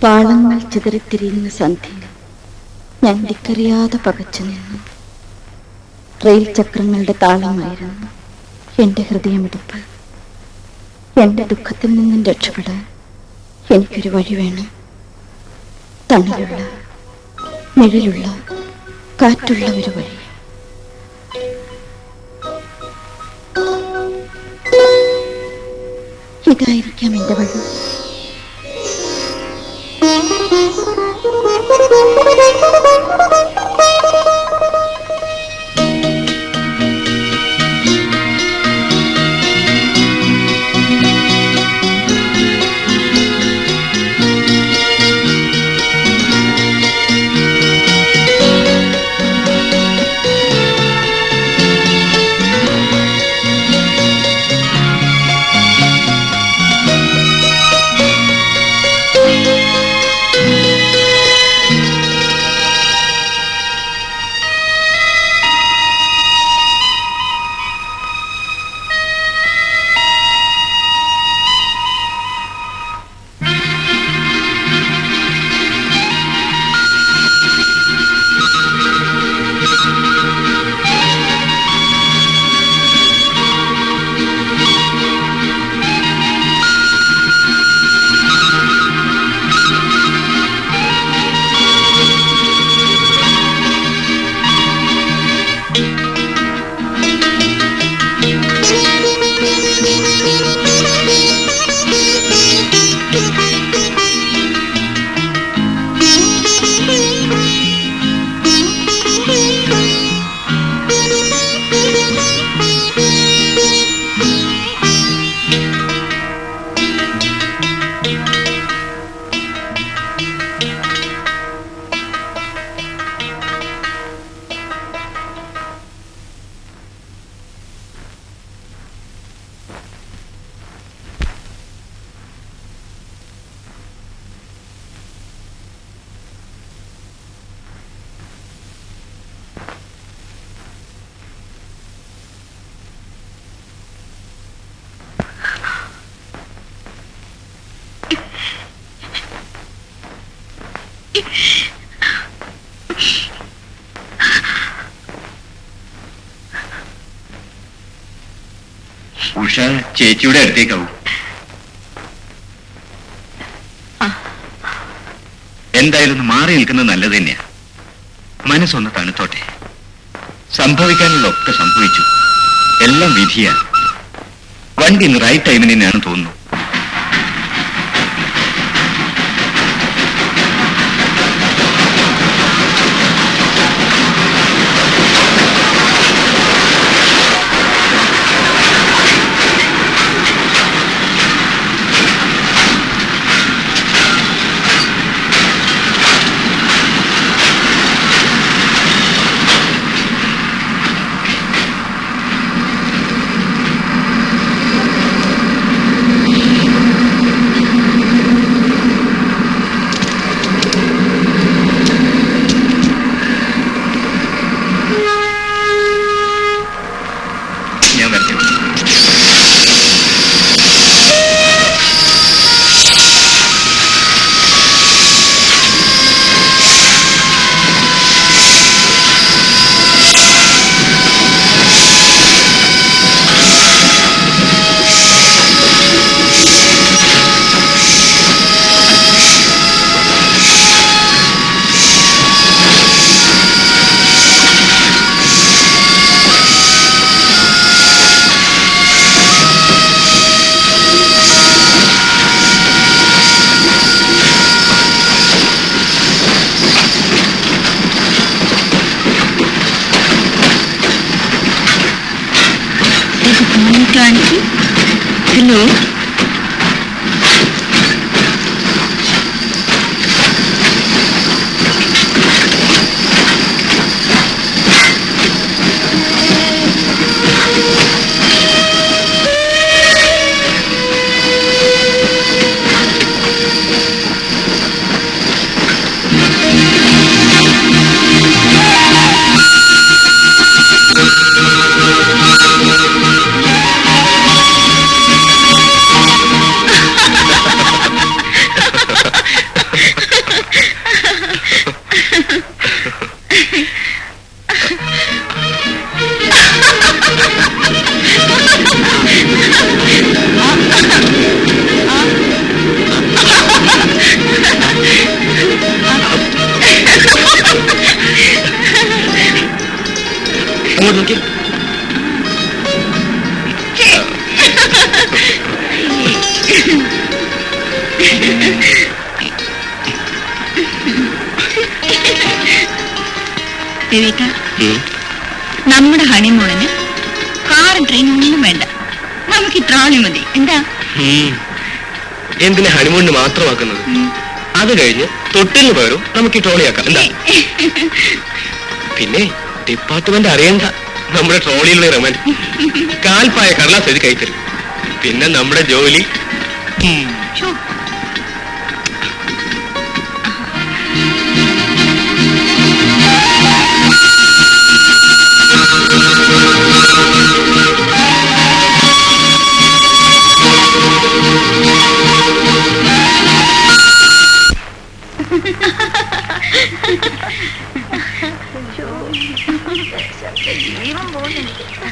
കാളങ്ങൾ ചിതറിത്തിരിയുന്ന സന്ധ്യയിൽ ഞാൻ ദിക്കറിയാതെ പകച്ചു നിന്നു. റെയിൽ ചക്രങ്ങളുടെ താളമായിരുന്നു എന്റെ ഹൃദയമിടിപ്പ്. എന്റെ ദുഃഖത്തിൽ നിന്നും രക്ഷപ്പെടാൻ എനിക്കൊരു വഴി വേണം. തണലുള്ള, നിഴലുള്ള, കാറ്റുള്ള ഒരു വഴി. ഇതായിരിക്കാം എന്റെ വഴി. ഉഷ ചേച്ചിയുടെ അടുത്തേക്കാവും. എന്തായാലും മാറി നിൽക്കുന്നത് നല്ലത് തന്നെയാ. മനസ്സൊന്ന് തണുത്തോട്ടെ. സംഭവിക്കാനുള്ള ഒക്കെ സംഭവിച്ചു. എല്ലാം വിധിയാ. വണ്ടി ഇന്ന് റൈറ്റ് ടൈമിന് തന്നെയാണ് തോന്നുന്നു. Hello? ഇങ്ങോട്ട് നോക്കി. രവിക, നമ്മുടെ ഹണിമൂണിന് കാറും ട്രെയിനും ഒന്നും വേണ്ട, നമുക്ക് ട്രോളി മതി. എന്താ? എന്തിനാ ഹണിമൂണിന് മാത്രമാക്കുന്നത്? അത് കഴിഞ്ഞ് തൊട്ടിലിന് പകരം നമുക്ക് ഈ ട്രോളിയാക്കാം. എന്താ? പിന്നെ ഡിപ്പാർട്ട്മെന്റ് അറിയണ്ട നമ്മുടെ ട്രോളിയിലുള്ള റൊമാൻസ്. കാൽപ്പായ കടലാസ് എഴുതി കൈത്തരും. പിന്നെ നമ്മുടെ ജോലി.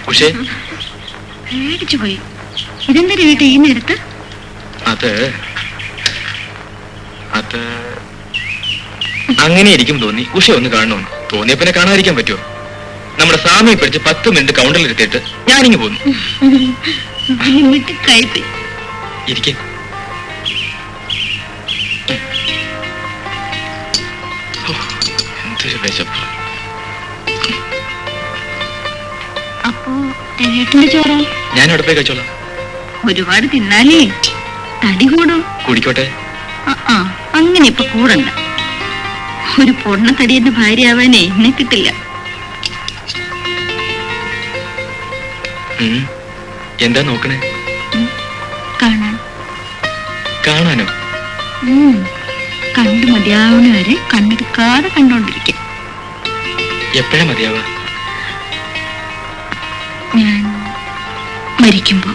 പക്ഷേ പേടിച്ചു പോയി. ഇതെന്തൊരു വീട്ടിൽ ഈ നേരത്ത്? അത് അങ്ങനെ ഇരിക്കും തോന്നി. ഉഷ ഒന്ന് കാണണമെന്ന് തോന്നിയ പിന്നെ കാണാതിരിക്കാൻ പറ്റുമോ? നമ്മുടെ സ്വാമിയെ പിടിച്ച് 10 മിനിറ്റ് കൗണ്ടറിൽ എത്തിയിട്ട് ഞാനിങ്ങ് പോന്നു. ഇരിക്കെ. എന്തൊരു വിശപ്പ്. അപ്പോ രവേട്ടന്റെ ചോറ് ഞാൻ അവിടെ പോയി കഴിച്ചോളാം. ഒരുപാട് തിന്നാലേ തടി കൂടും. കുടിക്കോട്ടെ. അങ്ങനെ ഇപ്പൊ കൂടണ്ട. ഒരു പൊണ്ണ തടിയുടെ ഭാര്യയാവാനേ എന്നെ കിട്ടില്ല. എന്താ നോക്കണേ? കാണാനോ? കണ്ടു മതിയാവുന്ന വരെ കണ്ണെടുക്കാതെ കണ്ടോണ്ടിരിക്കാം. എപ്പോഴാ മതിയാവുക? ഞാൻ മരിക്കുമ്പോ.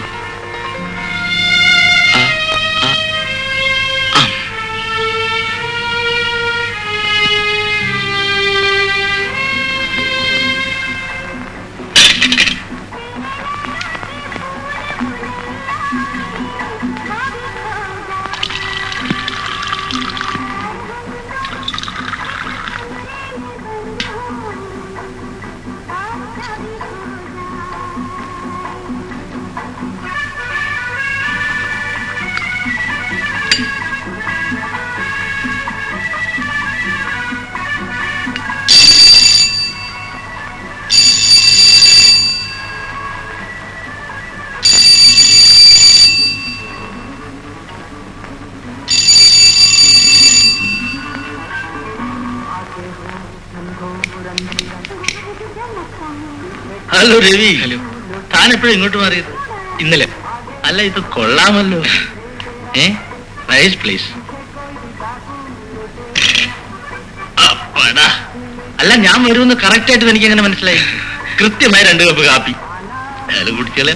ഹലോ രവി. ഹലോ. താൻ എപ്പോഴും ഇങ്ങോട്ട് മാറിയത്? ഇന്നലെ. അല്ല, ഇത് കൊള്ളാമല്ലോ. Nice place. അല്ല, ഞാൻ വരുമെന്ന് കറക്റ്റ് ആയിട്ട് എനിക്ക് എങ്ങനെ മനസ്സിലായി? കൃത്യമായി 2 കപ്പ് കാപ്പി. അയാൾ കുടിച്ചാലേ.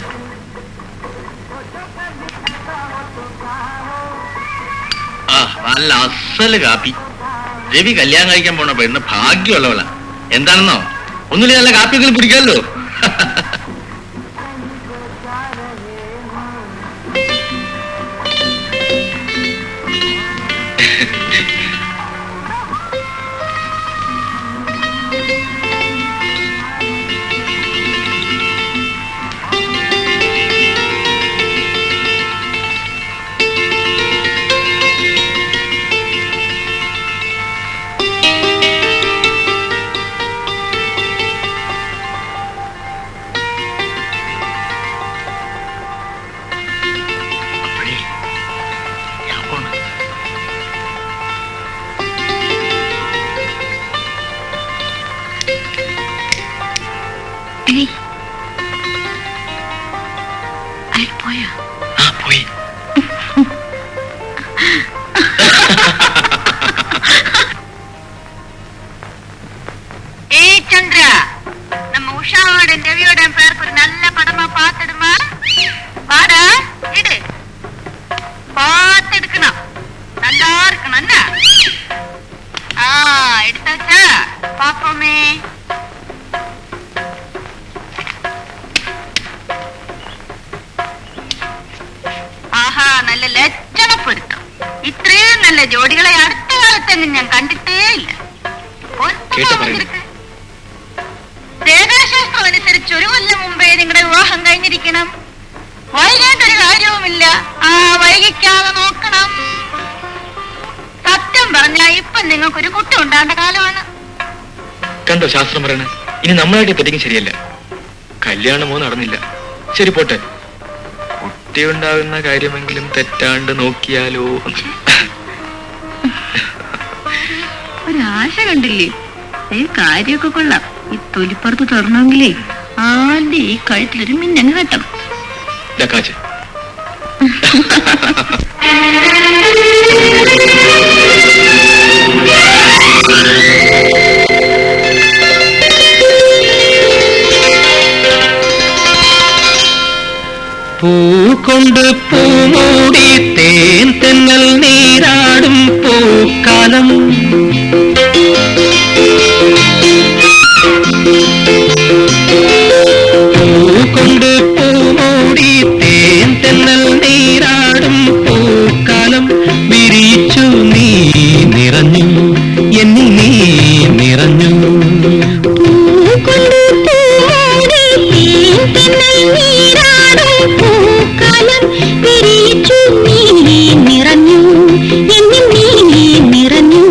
നല്ല അസല് കാപ്പി. രവി കല്യാണം കഴിക്കാൻ പോണ പെണ്ണ് ഭാഗ്യമുള്ളവളാ. എന്താണെന്നോ, ഒന്നുമില്ല, നല്ല കാപ്പിയൊക്കെ കുടിക്കാമല്ലോ. പോയാ? പോയി. சந்திர, நம்ம உஷாவோட ரவியோட பேருக்கு ஒரு நல்ல படமா பாத்துடுமா? பாடா இடு, பார்த்து எடுக்கணும், நல்லா இருக்கணும். என்ன எடுத்தாச்சா? பாப்போமே. ആഹാ, നല്ല ലക്ഷണപ്പൊരുത്തം. ഇത്രയും നല്ല ജോഡികളെ അടുത്ത കാലത്തെങ്ങും ഞാൻ കണ്ടിട്ടേ ഇല്ല. രേഖാശാസ്ത്രം അനുസരിച്ച് കഴിഞ്ഞിരിക്കണം. വൈകിട്ടൊരു കാര്യവുമില്ല. വൈകിക്കാതെ നോക്കണം. സത്യം പറഞ്ഞാ ഇപ്പൊ നിങ്ങൾക്കൊരു കുട്ടി ഉണ്ടാകേണ്ട കാലമാണ്. കണ്ടോ ശാസ്ത്രം പറയണേ, ഇനി നമ്മളായിട്ട് തെറ്റിക്കും ശരിയല്ല. കല്യാണമോ നടന്നില്ല, ശരി പോട്ടെ. കുട്ടി ഉണ്ടാകുന്ന കാര്യമെങ്കിലും തെറ്റാണ്ട് നോക്കിയാലോ. ഒരാശ കണ്ടില്ലേ? കാര്യമൊക്കെ കൊള്ളാം. ഈ തൊലിപ്പുറത്ത് തുറന്നെങ്കിലേ ആദ്യം ഈ കഴുത്തിലൊരു മിന്നങ്ങ് കെട്ടണം. കാച്ച് പൂകൊണ്ട് പൂമൂടി തേൻ തെന്നൽ നീരാടും പൂക്കാലം. പൂകൊണ്ട് പൂമൂടി തേൻ തെന്നൽ നീരാടും പൂക്കാലം. വിരിച്ചു നീ നിറഞ്ഞു, എന്നിൽ നീ നിറഞ്ഞു. പൂക്കാലം വിരിച്ചു നീ നിറഞ്ഞു, എന്നിൽ നീ നിറഞ്ഞു.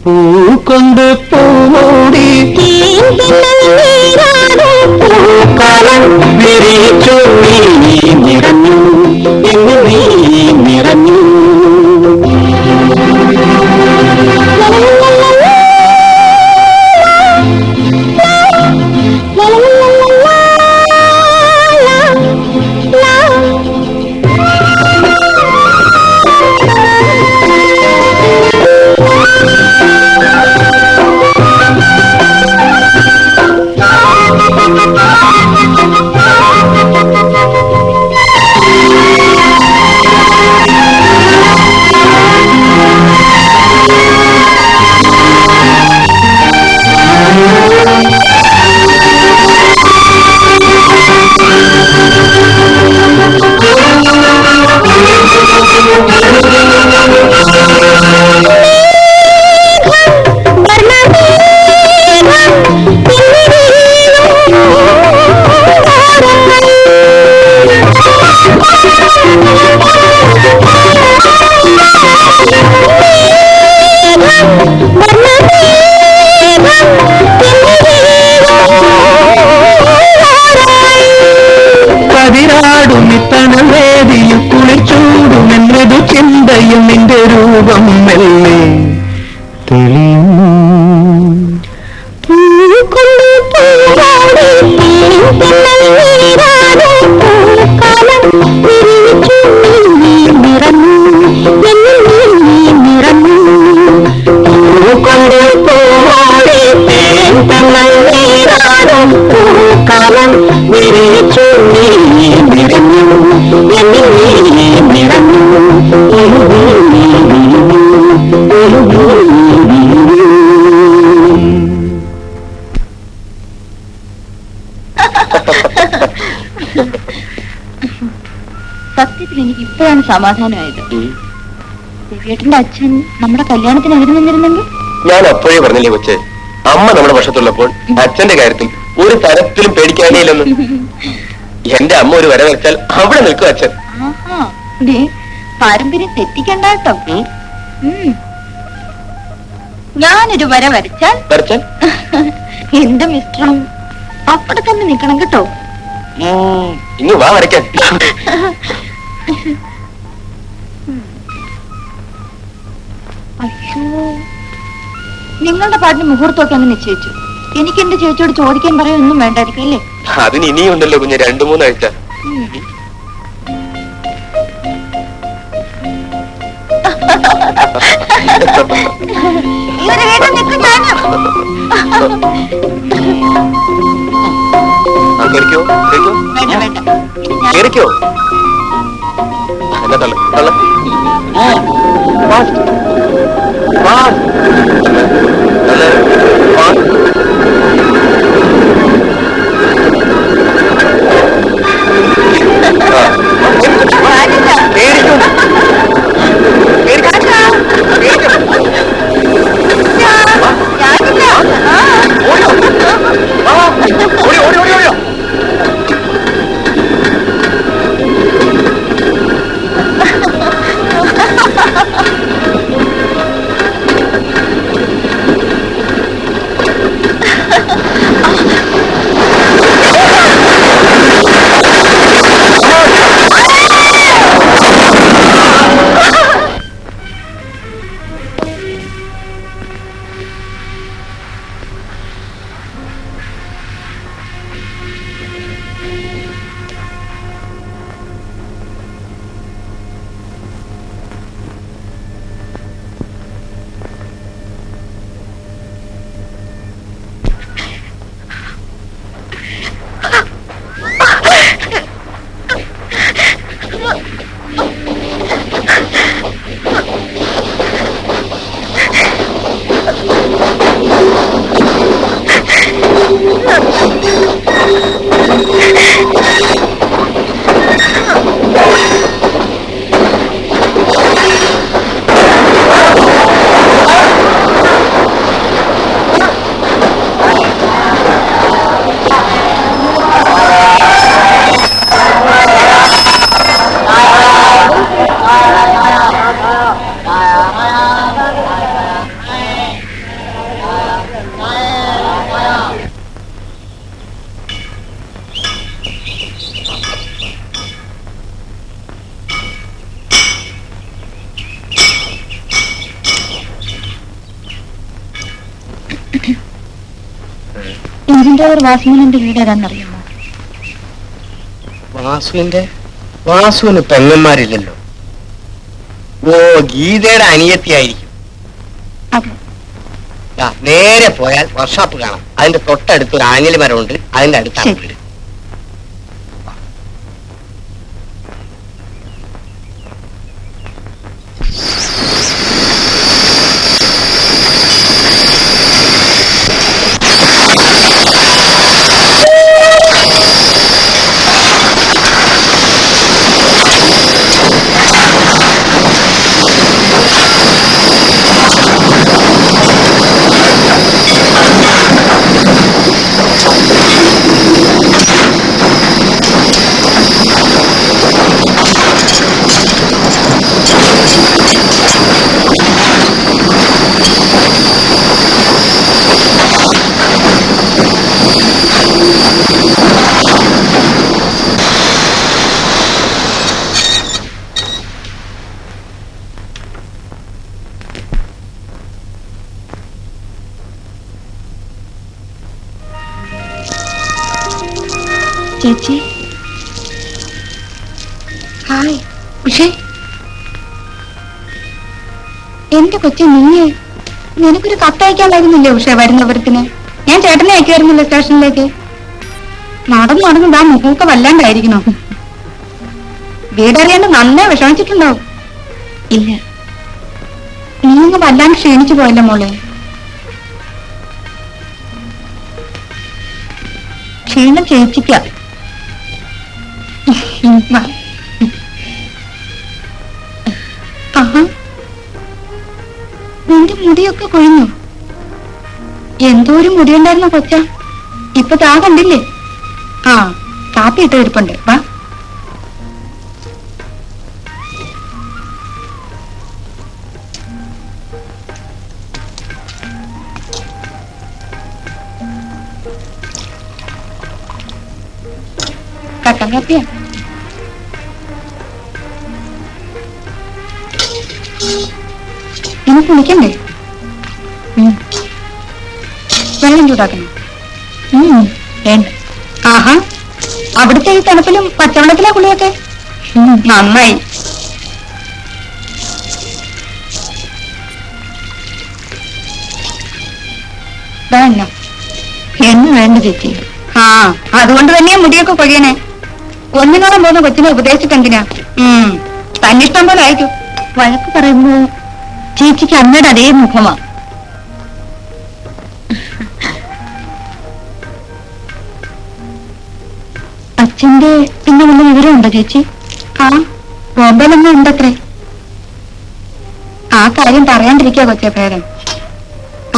പൂകൊണ്ട് പൂമൂടി പൂക്കാലം വിരിച്ചു നീ നിറഞ്ഞു, എന്നിൽ നീ നിറഞ്ഞു. വേദിയിൽ കുളിച്ചൂടുമെന്നതു ചിന്തയും നിന്റെ രൂപം മെല്ലെ തെളിയും. കാലം വിരിച്ചു നീ നിറഞ്ഞു, എന്നിൽ നീ നിറഞ്ഞു. സത്യത്തിൽ എനിക്ക് ഇപ്പോഴാണ് സമാധാനമായത്. രവിയേട്ടന്റെ അച്ഛൻ നമ്മുടെ കല്യാണത്തിന് എതിര് നിന്നിരുന്നെങ്കിൽ ഞാൻ അപ്പോഴേ പറഞ്ഞില്ലേ കൊച്ചേ, അമ്മ നമ്മുടെ പക്ഷത്തുള്ളപ്പോൾ അച്ഛന്റെ കാര്യത്തിൽ ഒരു തരത്തിലും പേടിക്കാനേയില്ലെന്ന്. എന്റെ അമ്മ ഒരു വര വരച്ചാൽ അവിടെ നിൽക്കും അച്ഛൻ. പാരമ്പര്യം തെറ്റിക്കണ്ട കേട്ടോ. ഞാനൊരു വര വരച്ചാൽ വരച്ചാൽ എന്റെ മിസ്റ്ററും അവിടെ തന്നെ നിൽക്കണം കേട്ടോ. ഇന്ന് വാ വരയ്ക്കാൻ. അയ്യോ, നിങ്ങളുടെ പാട്ടിന് മുഹൂർത്തമൊക്കെ അങ്ങ് നിശ്ചയിച്ചു. എനിക്ക് എന്റെ ചേച്ചിയോട് ചോദിക്കാൻ പറയാനൊന്നും വേണ്ടായിരിക്കും അല്ലേ? അതിന് ഇനിയും ഉണ്ടല്ലോ കുഞ്ഞ്, 2-3 ആഴ്ച. കേറിക്കോ. എന്നാ തള്ള തള്ള. എഞ്ചിൻ ഡ്രൈവർ വാസുവിന്റെ വീട് ഏതാണെന്നറിയാമോ? വാസുവിന് പെങ്ങന്മാരില്ലല്ലോ. ഓ, ഗീതയുടെ അനിയത്തിയായിരിക്കും. അതെ. നേരെ പോയാൽ വർക്ക്ഷോപ്പ് കാണാം. അതിന്റെ തൊട്ടടുത്ത് ഒരു ആഞ്ഞലി മരമുണ്ട്. അതിന്റെ അടുത്താണ് വീട്. ചേച്ചി, ഹായ്. ഉഷേ, എന്റെ കൊച്ചി, നീയേ നിനക്കൊരു കത്തയക്കാനായിരുന്നില്ലേ ഉഷേ വരുന്നവരത്തിന്? ഞാൻ ചേട്ടനെ അയക്കുമായിരുന്നില്ല സ്റ്റേഷനിലേക്ക്. നടന്ന് ദാ മുഖമൊക്കെ വല്ലാണ്ടായിരിക്കണോ? വീടറിയാണ്ട് നന്നേ വിഷമിച്ചിട്ടുണ്ടാവും. ഇല്ല, നീ അങ്ങ് വല്ലാണ്ട് ക്ഷീണിച്ചു പോയല്ലോ മോളെ. ക്ഷീണം ചേച്ചിക്ക. നിന്റെ മുടിയൊക്കെ കൊഴിഞ്ഞു. എന്തോ ഒരു മുടിയുണ്ടായിരുന്ന കൊച്ച, ഇപ്പൊ താ കണ്ടില്ലേ? ആ, കാപ്പി ഇട്ട് ഇരിപ്പുണ്ട്, വാ. കട്ടൻ കാപ്പിയാ. ഇനി കുളിക്കണ്ടേ? വെള്ളം ചൂടാക്കണം. വേണ്ട. ആഹാ, അവിടുത്തെ ഈ തണുപ്പിലും പച്ചവെള്ളത്തിലാ കുളിയൊക്കെ? നന്നായി. എണ്ണ വേണ്ട ചേച്ചി. ആ, അതുകൊണ്ട് തന്നെയാ മുടിയൊക്കെ കൊഴിയണേ. ഒന്നിനോളം പോകുന്ന കൊച്ചിനെ ഉപദേശിച്ചെന്തിനാ? തന്നിഷ്ടം പോലെ ആയിരിക്കും. വഴക്ക് പറയുമ്പോ ചേച്ചിക്ക് അമ്മയുടെ അതേ മുഖമാ. അച്ഛന്റെ പിന്നെ വല്ല വിവരമുണ്ടോ ചേച്ചി? ആ, ബോംബെയിലൊന്നും ഉണ്ടത്രേ. ആ കാര്യം പറയാണ്ടിരിക്കുക കൊച്ചേ പേരൻ.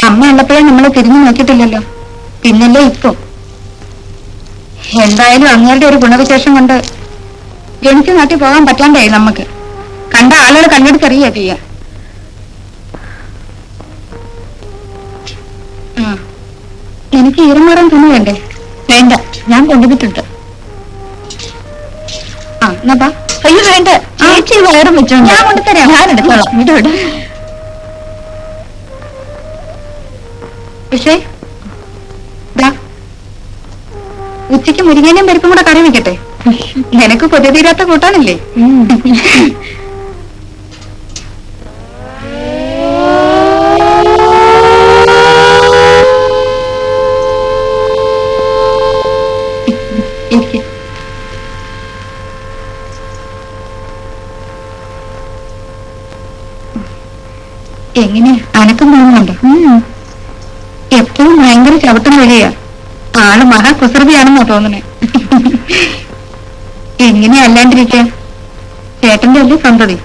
അമ്മ ഉള്ളപ്പോഴേ നമ്മളെ തിരിഞ്ഞു നോക്കിയിട്ടില്ലല്ലോ, പിന്നല്ലേ ഇപ്പൊ. എന്തായാലും അങ്ങേരുടെ ഒരു ഗുണവിശേഷം കൊണ്ട് എനിക്ക് നാട്ടിൽ പോകാൻ പറ്റാണ്ടായി. നമുക്ക് കണ്ട ആളുകൾ കണ്ടെടുത്തറിയാ ചെയ്യാ. എനിക്ക് ഈറമാറാൻ തുണി വേണ്ടേ? വേണ്ട, ഞാൻ കൊണ്ടുവന്നിട്ടുണ്ട്. ആ, എന്നാ ബാ. അയ്യോ വേണ്ട ചേച്ചി, വയറും വെച്ചോ. ഞാൻ കൊണ്ടുതരാം. ഞാൻ എടുത്തോളാം. ഇടോട്. പക്ഷേ ഉച്ചയ്ക്ക് മുരിങ്ങേനും പരിപ്പും കൂടെ കറി വെക്കട്ടെ. നിനക്ക് കൊതി തീരാത്ത കൂട്ടാനല്ലേ? എങ്ങനെ അനക്കം തോന്നുന്നുണ്ടോ? എപ്പോഴും ഭയങ്കര ചവിട്ടം വഴിയാ. ആള് മഹാകുസൃതിയാണെന്നാ തോന്നണേ. എങ്ങനെ അല്ലാണ്ടിരിക്ക? ചേട്ടന്റെ അല്ലേ സന്തതി.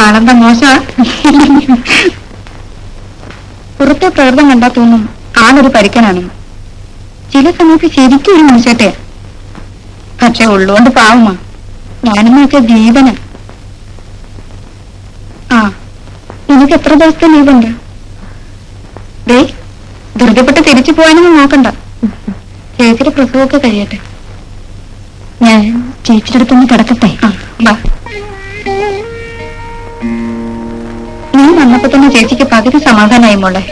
ആളെന്താ മോശമാ? പുറത്തെ പ്രകൃതം കണ്ടാ തോന്നും ആളൊരു പരിക്കനാണെന്ന്. ചില സമയത്ത് ശരിക്കും ഒരു മനുഷ്യട്ടെയാ. പക്ഷെ ഉള്ളോണ്ട് പാവമാ. ഞാനെന്നൊക്കെ ജീവന. ആ, എനിക്ക് എത്ര ദിവസത്തെ ലീവുണ്ട്? ദേ, ധൃതിപ്പെട്ട് തിരിച്ചു പോകാനൊന്നും നോക്കണ്ട. ചേച്ചിയുടെ പ്രസവമൊക്കെ കഴിയട്ടെ. ഞാൻ ചേച്ചിയുടെ അടുത്തൊന്ന് കിടക്കട്ടെ. ആ, വാ. നീ വന്നപ്പോ തന്നെ ചേച്ചിക്ക് പകുതി സമാധാനമായി മോളെ.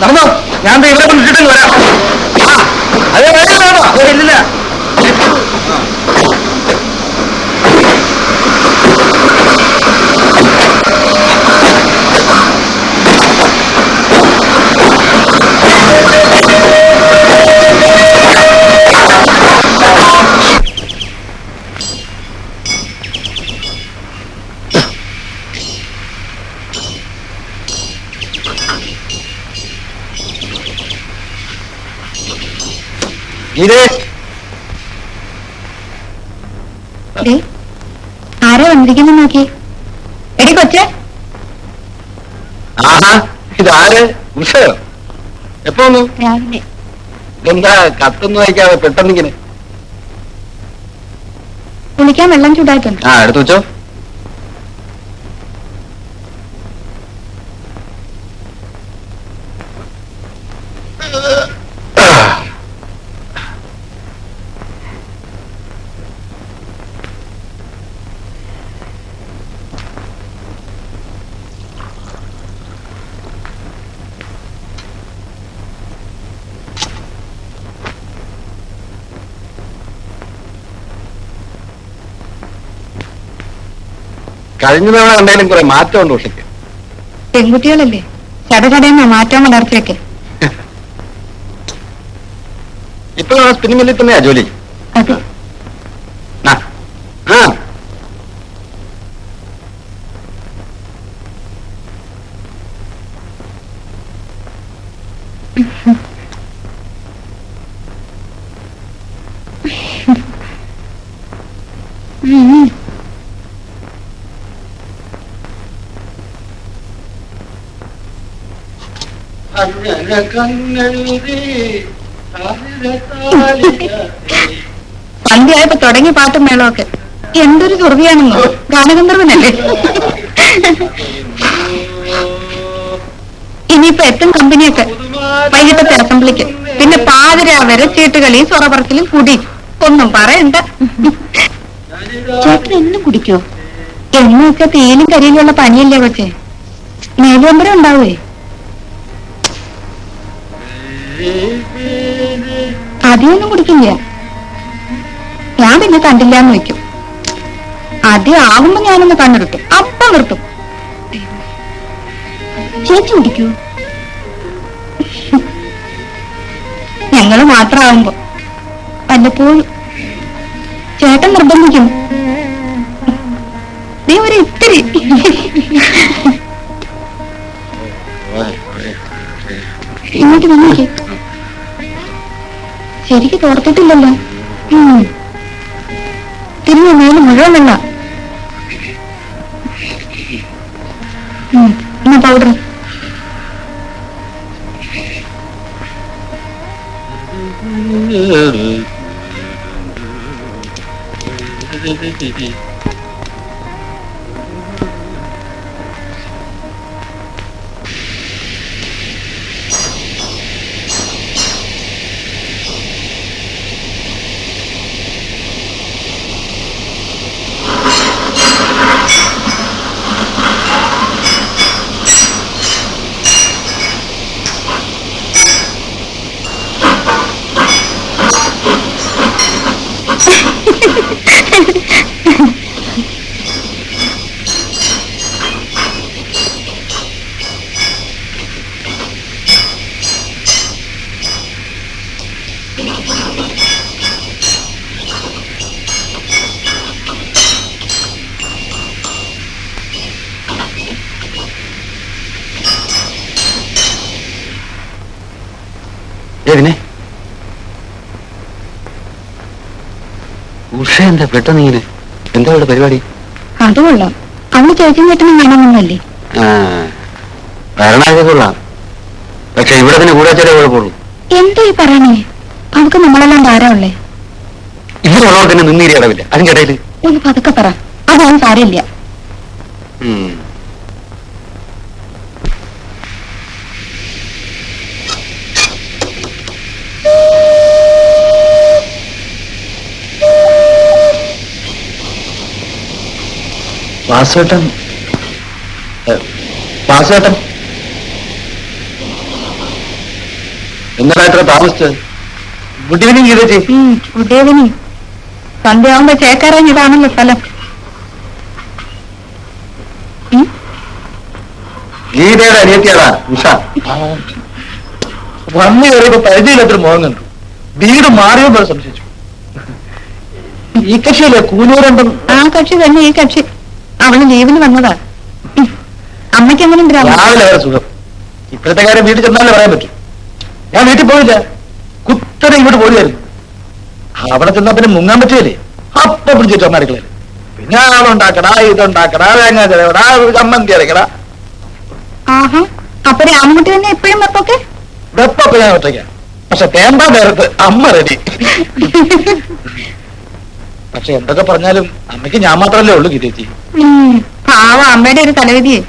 നടന്നോ, ഞാൻ ഇവിടെ വിളിച്ചിട്ട് വരാം. അതെ, വേണോ? ഇല്ലില്ല. ആരാ വന്നിരിക്കുന്നു നോക്കി. എടി കൊച്ചേ. ആഹാ, ഇതാര്? ഉഷയോ? എപ്പോ വന്നു? രാവിലെ. എന്താ കത്തൊന്നും വായിക്കാതെ പെട്ടെന്നിങ്ങനെ? കുളിക്കാൻ വെള്ളം ചൂടായിട്ടുണ്ട്. ആ, എടുത്തു വെച്ചോ. കഴിഞ്ഞ തവണ കണ്ടാലും കുറെ മാറ്റമുണ്ട് ഉഷയ്ക്ക്. പെൺകുട്ടികളല്ലേ, ചടചടയെന്ന മാറ്റം വളർച്ചയൊക്കെ. ഇപ്പൊ സ്പിന്നിംഗ് മില്ലിൽ തന്നെയാ ജോലി? അതെ. ആ, ആ. സന്ധ്യയായപ്പോ തുടങ്ങി പാട്ടും മേളമൊക്കെ. എന്തൊരു സുറുതിയാണെന്നോ, ഗാനഗന്ധർവനല്ലേ. ഇനിയിപ്പോ എത്തും കമ്പനിയൊക്കെ വൈകിട്ടത്തെ അസംബ്ലിക്ക്. പിന്നെ പാതിര വരെ ചീട്ടുകളിയും സ്വറപറച്ചിലും കുടി, ഒന്നും പറയണ്ട. ചേട്ടൻ എന്നും കുടിക്കോ? എന്നൊക്കെ തേയിലും കരിയിലുള്ള പനിയല്ലേ കൊച്ചേ, മേലുവമ്പരം ഉണ്ടാവേ. അധികമൊന്നും കുടിക്കില്ല. ഞാൻ പിന്നെ കണ്ടില്ലാന്ന് വെക്കും. ആദ്യം ആകുമ്പോ ഞാനൊന്ന് കണ്ണെടുക്കും, അപ്പം നിർത്തും. ചേച്ചി കുടിക്കൂ? ഞങ്ങള് മാത്രമാവുമ്പോ വല്ലപ്പോഴും ചേട്ടൻ നിർബന്ധിക്കും. നീ ഒരു ഇത്തിരി. ഇങ്ങോട്ട് വന്നേക്ക്. ശരിക്ക് തോർത്തിട്ടില്ലല്ലോ. തിരിഞ്ഞ മേല് മുഴുവൻ വെള്ള. എന്നാ പൗഡർ. പിന്നെ ഉഷ എന്താ പെട്ടെന്ന് ഇങ്ങനെ? എന്താ ഇവിടെ പരിപാടി? അത് കൊള്ളാം. അവള് ചേച്ചി ചേട്ടനും വേണമെന്നല്ലേ? ഭരണാധിക കൊള്ളാം, പക്ഷെ ഇവിടെ തന്നെ കൂടാച്ചാലേ കുഴപ്പമുള്ളൂ. എന്താ ഈ പറയണേ? അവൾക്ക് നമ്മളെല്ലാം ധാരാളല്ലേ. ഇതിനുള്ളവർക്ക് തന്നെ നിന്നീരി ഇടവില്ല. അതിന്റെ ഇടയിൽ ഒന്ന് പതുക്കെ പറ, അതൊന്നും സാരമില്ല. വാസുവേട്ടൻ എന്താണ് ഇത്ര താമസിച്ചത്? ഗുഡ് ഈവനിങ് ഗീതച്ചി. Good evening. സന്ധ്യയാവുമ്പോ ചേക്കാറാഞ്ഞിതാണല്ലോ സ്ഥലം. ഗീതയുടെ അനിയത്തിയാടാ ഉഷ. വന്നു കയറിയപ്പോ പരിചയമില്ലാത്തൊരു മുഖം കണ്ടു. വീട് മാറിയോ സംശയിച്ചു. ഈ കക്ഷിയല്ലേ കൂലൂരുണ്ടെന്ന്? ആ കക്ഷി തന്നെ ഈ കക്ഷി. അവള് ലീവിന് വന്നതാ. അമ്മയ്ക്ക് എങ്ങനെ രാവിലെ വരെ സുഖം. ഇപ്പോഴത്തെ കാര്യം വീട്ടിൽ ചെന്നാലേ പറയാൻ പറ്റും. ഞാൻ വീട്ടിൽ പോയില്ല, കുത്തനെ ഇങ്ങോട്ട് പോരുമായിരുന്നു. അവിടെ ചെന്നാ പിന്നെ മുങ്ങാൻ പറ്റിയല്ലേ, അപ്പൊ പിടിച്ചിട്ട് അമ്മ അടുക്കളയിൽ. പിന്നെ അതുണ്ടാക്കടാ, ഇതുണ്ടാക്കടാ, തേങ്ങ ചിലവിടാ, ചമ്മന്തി അരക്കടാ. ആഹാ, അപ്പൊ രാമൻകുട്ടി തന്നെ എപ്പോഴും വെപ്പൊക്കെ? വെപ്പൊക്കെ ഞാൻ ഒറ്റയ്ക്ക, പക്ഷെ തേമ്പാ നേരത്ത് അമ്മ റെഡി. പക്ഷെ എന്തൊക്കെ പറഞ്ഞാലും അമ്മയ്ക്ക് ഞാൻ മാത്രമല്ലേ ഉള്ളൂ ഗീതേച്ചി. പാവ അമ്മയുടെ ഒരു തലവിധിയെ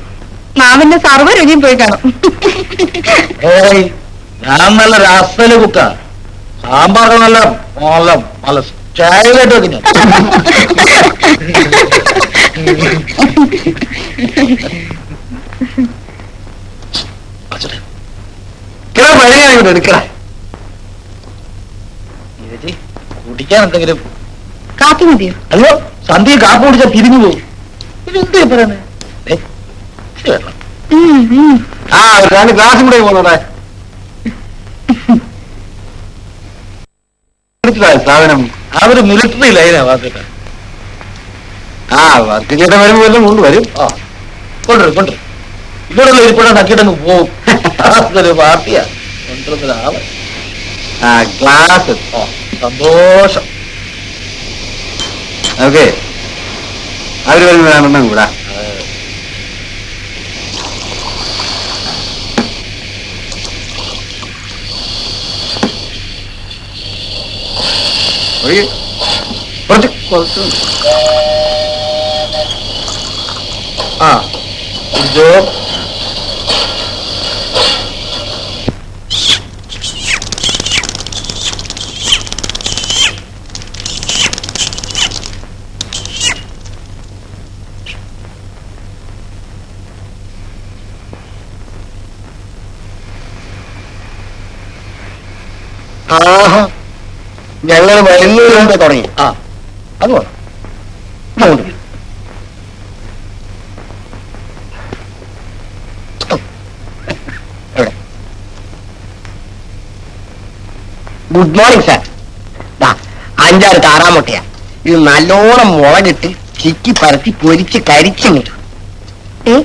മാവിന്റെ സർവ്വ രുചിയും പോയി കാണും. ഏയ്, ഞാൻ നല്ല രസല് കുക്ക. സാമ്പാറൊക്കെ നല്ല നല്ല നല്ല സ്റ്റൈലായിട്ട് വെക്കും ഞാൻ. എടുക്കണേ ഗീതേച്ചി, കുടിക്കാൻ എന്തെങ്കിലും? കാപ്പി മതിയോ? അയ്യോ, സന്ധ്യ കാപ്പി കുടിച്ചാൽ തിരിഞ്ഞു പോകും. ഇതെന്താ പറയണേ? ആ രണ്ട് ഗ്ലാസും കൂടെ പോന്നോട്ടെ. സാധനം ആ ഒരു മിലിറ്ററി ലൈനാ വാർത്തിട്ട്. ആ വർക്ക് ചെയ്ത വരുമ്പോ എല്ലാം കൊണ്ടുവരും. ആ കൊണ്ടുവരും കൊണ്ടുവരും. ഇവിടെ ഇരിപ്പോഴാണ് നക്കിട്ടങ്ങ് പോവും. ഒരു പാർട്ടിയാ കൊണ്ടുവന്നൊരാള്. ആ ഗ്ലാസ്. ഓ സന്തോഷം. ഓക്കെ, അവര് വരുന്നതാണെന്നും കൂടാ. കുറച്ച് ആ ജോ ആഹാ ഞങ്ങൾ വരുന്നതിന് മുമ്പേ തുടങ്ങി. ആ അത് വേണം. Good morning sir. 5-6 താറാമുട്ടയാ. ഇത് നല്ലോണം മുളകിട്ട് ചിക്കി പരത്തി പൊരിച്ച് കരിച്ചിട്ടു.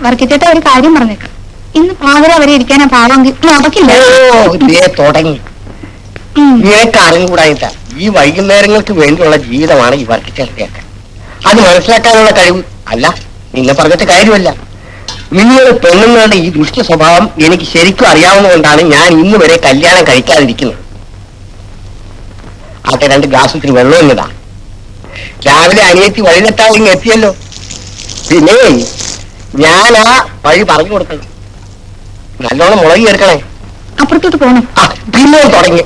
വർക്കിച്ചേട്ടാ ഒരു കാര്യം പറഞ്ഞേക്കാം. ഇന്ന് പാതിര വരെ ഇരിക്കാനാ പാവെങ്കിൽ നടക്കില്ല. തുടങ്ങി. നിനക്ക് അറിഞ്ഞുകൂടായിട്ടാ ഈ വൈകുന്നേരങ്ങൾക്ക് വേണ്ടിയുള്ള ജീവിതമാണ് ഈ വർക്കിച്ചേട്ടയൊക്കെ. അത് മനസ്സിലാക്കാനുള്ള കഴിവ് അല്ല, നിന്നെ പറഞ്ഞിട്ട് കാര്യമല്ല. നിങ്ങൾ പെണ്ണുങ്ങളുടെ ഈ ദുഷ്ട സ്വഭാവം എനിക്ക് ശരിക്കും അറിയാവുന്നതുകൊണ്ടാണ് ഞാൻ ഇന്ന് വരെ കല്യാണം കഴിക്കാതിരിക്കുന്നത്. ആട്ടെ 2 ഗ്ലാസത്തിന് വെള്ളം എന്നതാ. രാവിലെ അനിയത്തി വഴിതെറ്റാളിങ് എത്തിയല്ലോ. പിന്നെ ഞാൻ ആ വഴി പറഞ്ഞു കൊടുത്തത്. നല്ലോണം മുളകി ചേർക്കണേ. അപ്പുറത്തോട്ട് പോണം. പിന്നെ തുടങ്ങി.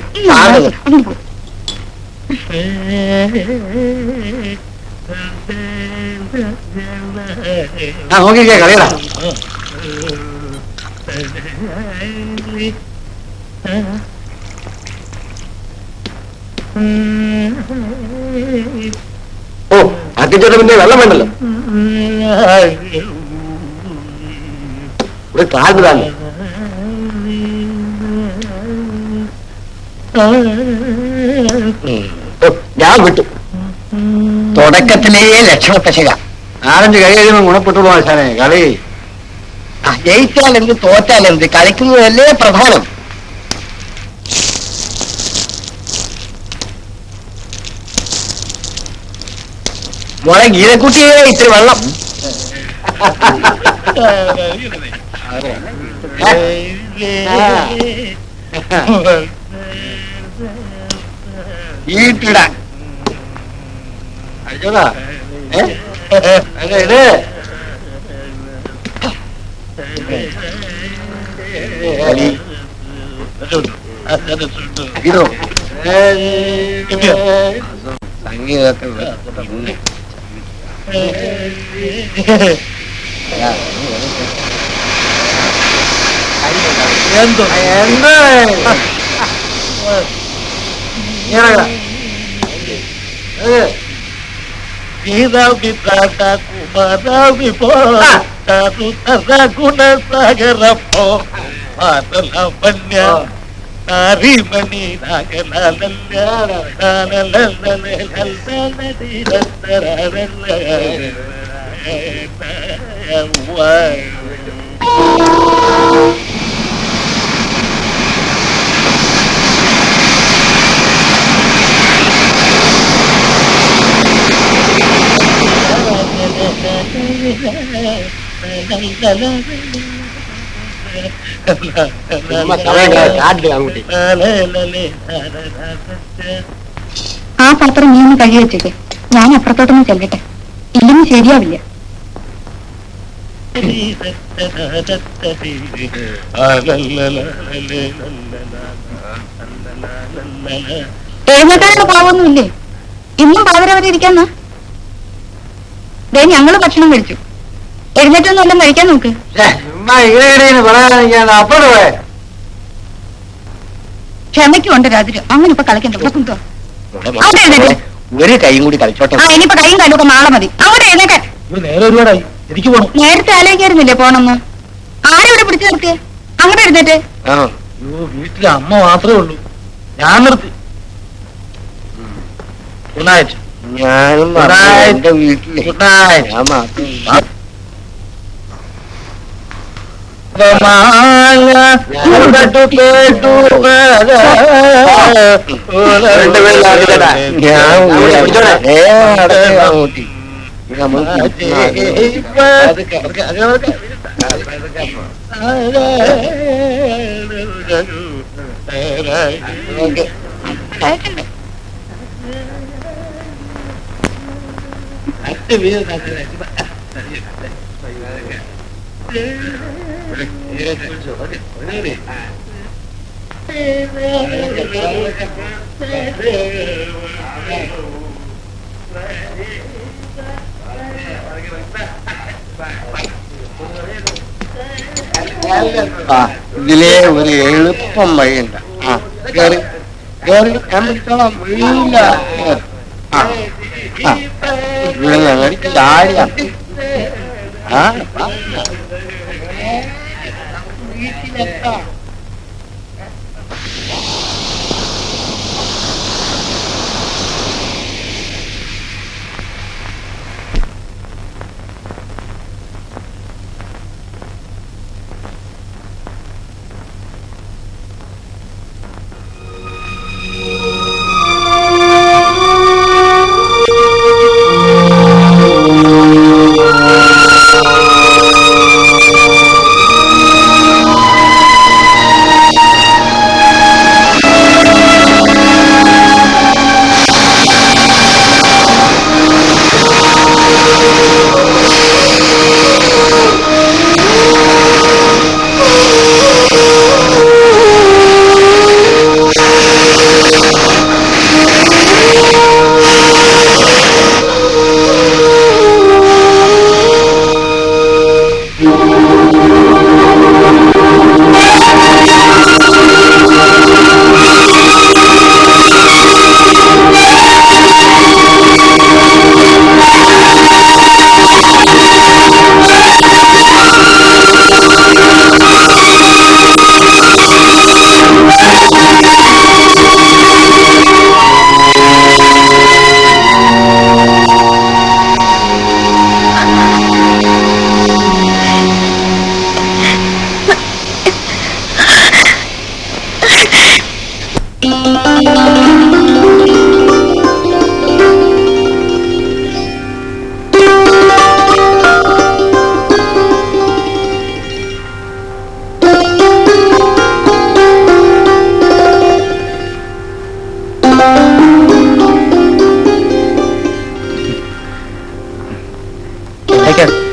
നോക്കിക്കേ കളിയടാ. ഓ അക്കിച്ചേട്ട പിന്നെ വെള്ളം വേണ്ടല്ലോ. ഇവിടെ കാൽവിടാണ്. ഞാൻ വിട്ടു. തുടക്കത്തിലേ ലക്ഷണപ്പശക. 4-5 കൈ കഴിയുമ്പോൾ ഗുണപ്പെട്ടുള്ളൂ ആശാനെ. കളി ജയിച്ചാൽ എന്ത് തോറ്റാൽ എന്ത്, കളിക്കുന്നതല്ലേ പ്രധാനം. മോളെ ഗീതക്കുട്ടിയെ ഇത്തിരി വെള്ളം. ഈട്ടിടാ അടിച്ചോടാ. ഇത് ഇതോ സംഗീതത്തെ എന്തോ എന്താ ഗുണസാഗരപ്പോ നാരിമണി ആ പാത്രം നീ ഒന്ന് കഴുകി വെച്ചേക്ക്. ഞാൻ അപ്പുറത്തോട്ടൊന്ന് ചെല്ലട്ടെ, ഇല്ലെങ്കിൽ ശരിയാവില്ല. എഴുന്നേക്കാനുള്ള പാവൊന്നുമില്ലേ? ഇന്നും പാതിര വരെ ഇരിക്കാന്നാ? ദേ ഞങ്ങള് ഭക്ഷണം കഴിച്ചു. എഴുന്നേറ്റൊന്നും എല്ലാം കഴിക്കാൻ നോക്ക്. ക്ഷമയ്ക്കുണ്ട് രാത്രി. അങ്ങനെ ഇപ്പൊ കളിക്കണ്ട. ഒരു കൈയും കൂടി കളിച്ചോട്ടെ. ആ ഇനിയിപ്പോ കൈയും കാലൊക്കെ നാളെ മതി. അവിടെ എഴുന്നേക്കാൻ നേരെ ഒരുപാടായി. എനിക്ക് പോണം. നേരത്തെ ആലോചിക്കായിരുന്നില്ലേ പോണെന്ന്? ആരെവിടെ പിടിച്ചു നിർത്തിയേ? അങ്ങനെ എഴുന്നേറ്റ്. വീട്ടിലെ അമ്മ മാത്രമേ ഉള്ളൂ. ഞാൻ നിർത്തി. ഞാനും എന്റെ വീട്ടില് ഞാൻ മാത്രം. കേൾക്കണ്ടേ? ഇതിലെ ഒരു എളുപ്പം വഴിയുണ്ട്. ആ കേറി കേറി ഞാൻ പിടിച്ചോളാം. വീഴില്ല. ആ ആ വീഴുന്ന മേടിച്ച് ചാടിയാ. ആ വീട്ടിലെത്താം.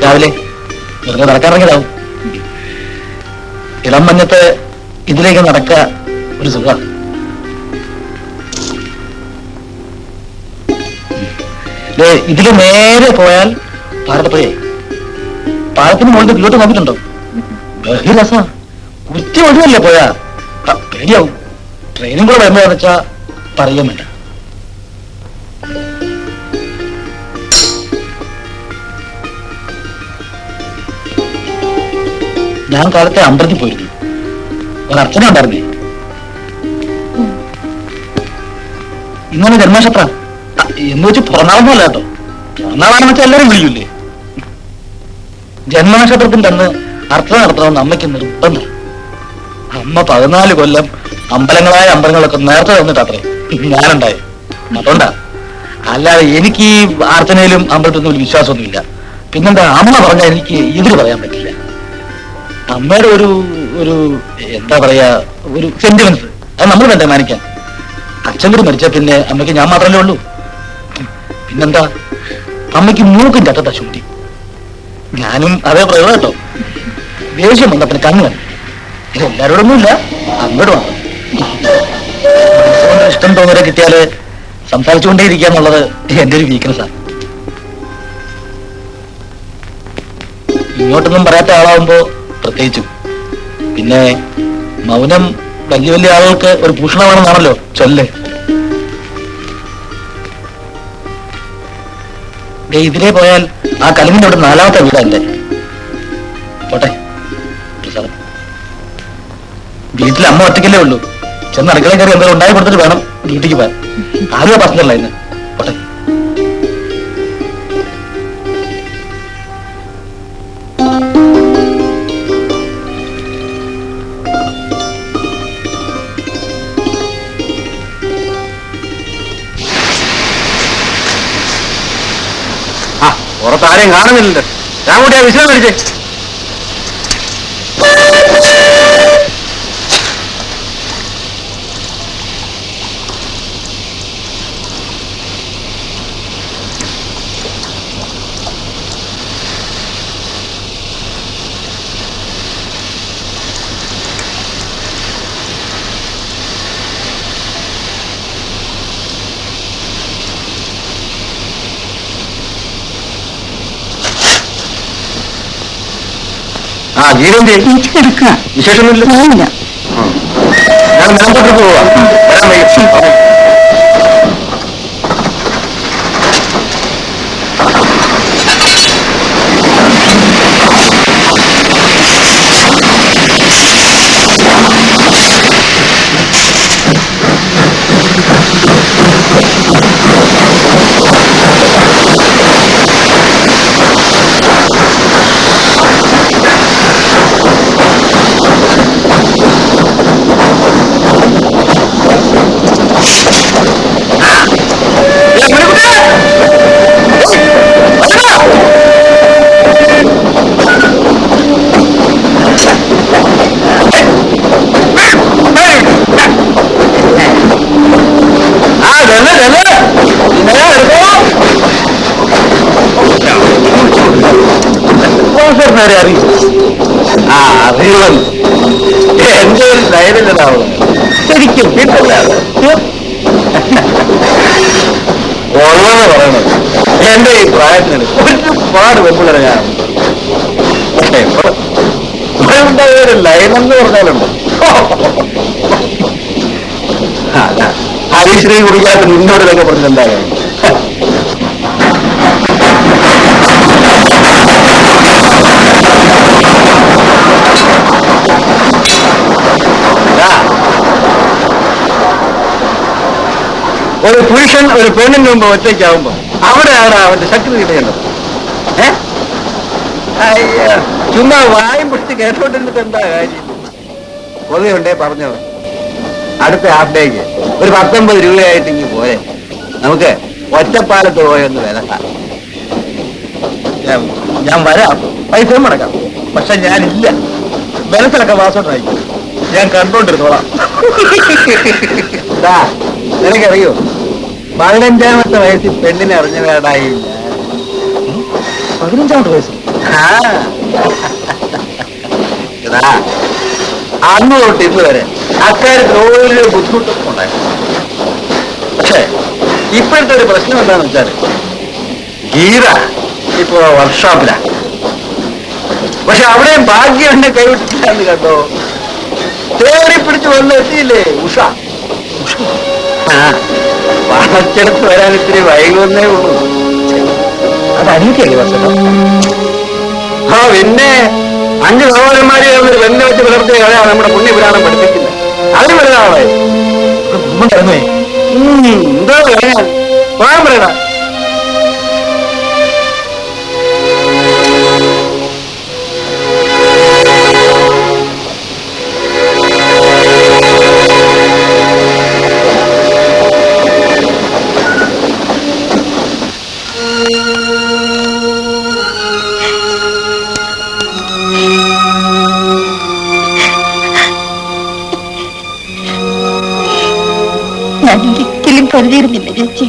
രാവിലെ വെറുതെ നടക്കാറിറങ്ങിയതാവും. ഇളം മഞ്ഞത്ത് ഇതിലേക്ക് നടക്കുക ഒരു സുഖമാണ്. ഇതില് നേരെ പോയാൽ പാലപ്പുഴയായി. പാലത്തിന് മുകളിൽ വീട്ട് നോക്കിയിട്ടുണ്ടോ? ബഹിരസ കുറ്റി ഒഴിവല്ലേ പോയാ പേടിയാവും. ട്രെയിനും കൂടെ വരുമ്പോഴാന്ന് വെച്ചാ പറയാൻ വേണ്ട. ഞാൻ കാലത്തെ അമ്പലത്തിൽ പോയിരുന്നു. ഒരർച്ചന ഉണ്ടായിരുന്നേ. ഇങ്ങനെ ജന്മനക്ഷത്ര എന്ന് വെച്ച് പിറന്നാളൊന്നുമല്ല കേട്ടോ. പിറന്നാളാണെന്ന് വെച്ചാൽ എല്ലാവരും വിളിക്കൂലേ. ജന്മനക്ഷത്രത്തിന്റെ അന്ന് അർച്ചന നടത്തണമെന്ന് അമ്മയ്ക്ക് നിർബന്ധം. അമ്മ 14 കൊല്ലം അമ്പലങ്ങളായ അമ്പലങ്ങളൊക്കെ നേരത്തെ തന്നിട്ടത്രേ ഞാനുണ്ടായി. അതുകൊണ്ടാ. അല്ലാതെ എനിക്ക് ഈ അർച്ചനയിലും അമ്പലത്തിലും ഒരു വിശ്വാസമൊന്നുമില്ല. പിന്നെന്താ അമ്മ പറഞ്ഞാൽ എനിക്ക് എതിര് പറയാൻ പറ്റില്ല. അമ്മയുടെ ഒരു എന്താ പറയാ ഒരു സെന്റിമെന്റ്സ് അത് നമ്മൾ വേണ്ടേ മാനിക്കാൻ. അച്ഛൻ കൂടി മരിച്ച പിന്നെ അമ്മയ്ക്ക് ഞാൻ മാത്രമല്ലേ ഉള്ളൂ. പിന്നെന്താ അമ്മയ്ക്ക് മൂക്കിന്റെ അറ്റത്താ ശുദ്ധി. ഞാനും അതേ പ്രയോഗം കേട്ടോ. ദേഷ്യം വന്ന പിന്നെ കണ്ണു കണ്ടു. ഇതെല്ലാരോടൊന്നുമില്ല, അമ്മയോട് മാത്രം. മനസ്സുകൊണ്ട് ഇഷ്ടം തോന്നരെ കിട്ടിയാല് സംസാരിച്ചുകൊണ്ടേ ഇരിക്കുക എന്നുള്ളത് എന്റെ ഒരു വീക്ക്നെസ്സാണ്. ഇങ്ങോട്ടൊന്നും പറയാത്ത ആളാവുമ്പോ പ്രത്യേകിച്ചും. പിന്നെ മൗനം വലിയ വലിയ ആളുകൾക്ക് ഒരു ഭൂഷണമാണെന്നാണല്ലോ ചൊല്ല്. ഇതിലേ പോയാൽ ആ കലിങ്ങിന്റെ അവിടെ 4ാമത്തെ വീടാ എന്റെ. പോട്ടെ പ്രസാദം. വീട്ടിൽ അമ്മ ഒറ്റയ്ക്കല്ലേ ഉള്ളൂ. ചെന്ന് അടുക്കളയിൽ കയറി എന്തെങ്കിലും ഉണ്ടായി കൊടുത്തിട്ട് വേണം ഡ്യൂട്ടിക്ക് പോകാൻ. ആരും പറഞ്ഞല്ല ഇന്ന്. പോട്ടെ. പുറത്താരെയും കാണുന്നില്ലല്ലോ. ഞാൻ കൂട്ടി ആ വിശ്രം കഴിച്ചേ. ആ ജീവന്റെ ചേച്ചി കിടക്കുക. വിശേഷമൊന്നുമില്ല. ഞാൻ നിലമ്പോട്ട് പോവാ. വരാൻ വൈകി. അറിയും. ആ അറിയണം. എന്റെ ഒരു ധൈര്യമില്ലതാവും. ശരിക്കും കിട്ടില്ല. ഉള്ളത് പറയണത്. എന്റെ ഈ പ്രായത്തിന് ഒരുപാട് വെമ്പിളിറങ്ങാൻ. പക്ഷേ ഒരു ലൈനെന്ന് പറഞ്ഞാലുണ്ട്. ഹരീശ്രീ കുടിക്കാത്ത നിന്നോട് ഇതൊക്കെ പറഞ്ഞിട്ടുണ്ടാകും. ഒരു പുരുഷൻ ഒരു പെണ്ണിന് മുമ്പ് ഒറ്റയ്ക്കാവുമ്പോ അവിടെയാണ് അവന്റെ ശക്തി കിട്ടേണ്ടത്. ചുമ്മാ വായും പിടിച്ച് കേട്ടോണ്ടിരുന്നിട്ട് എന്താ കാര്യം? കൊതയുണ്ടേ പറഞ്ഞത്. അടുത്ത ഹാഫ് ഡേക്ക് ഒരു 19 രൂപയായിട്ട് ഇങ്ങ് പോരെ. നമുക്ക് ഒറ്റപ്പാലത്ത് പോയൊന്ന് വിലക്കാം. ഞാൻ വരാം, പൈസയും മുടക്കാം. പക്ഷെ ഞാനില്ല. മനസ്സിലൊക്കെ വാസോട്ടായിരിക്കും. ഞാൻ കണ്ടോണ്ടിരുന്നോളാം. നിനക്കറിയോ, 15ാമത്തെ വയസ്സിൽ പെണ്ണിനെ അറിഞ്ഞ വേടായില്ല. 15ാമത്തെ വയസ്സ്? അന്ന് തൊട്ട് ഇന്ന് വരെ അക്കാര്യത്തിൽ ഓരോ ബുദ്ധിമുട്ടൊക്കെ ഉണ്ടായിരുന്നു. പക്ഷേ ഇപ്പോഴത്തെ ഒരു പ്രശ്നം എന്താണെന്ന് വെച്ചാൽ ഗീത ഇപ്പോ വർക്ക്ഷോപ്പിലാണ്. പക്ഷെ അവിടെയും ഭാഗ്യം എന്നെ കൈവിട്ടിട്ടില്ലാന്ന് കണ്ടോ. തേടി പിടിച്ച് വന്ന് എത്തിയില്ലേ ഉഷ. വളച്ചെടുത്ത് വരാൻ ഇത്തിരി വൈകുന്നേ ഉള്ളൂ. അത് അനിയത്തിയല്ലേ വസ്തുതോ? ആ പിന്നെ 5 സഹോദരന്മാരെ വെണ്ണ വെച്ച് പുലർത്തിയ കഥയാണ് നമ്മുടെ പുണ്യപുരാണം പഠിപ്പിക്കുന്നത്. അതിന് വലുതാവേ എന്തോ പറയാൻ പറയാൻ പറയണ. ഞാൻ ഒരിക്കലും കരുതിയിരുന്നില്ല ചേച്ചി.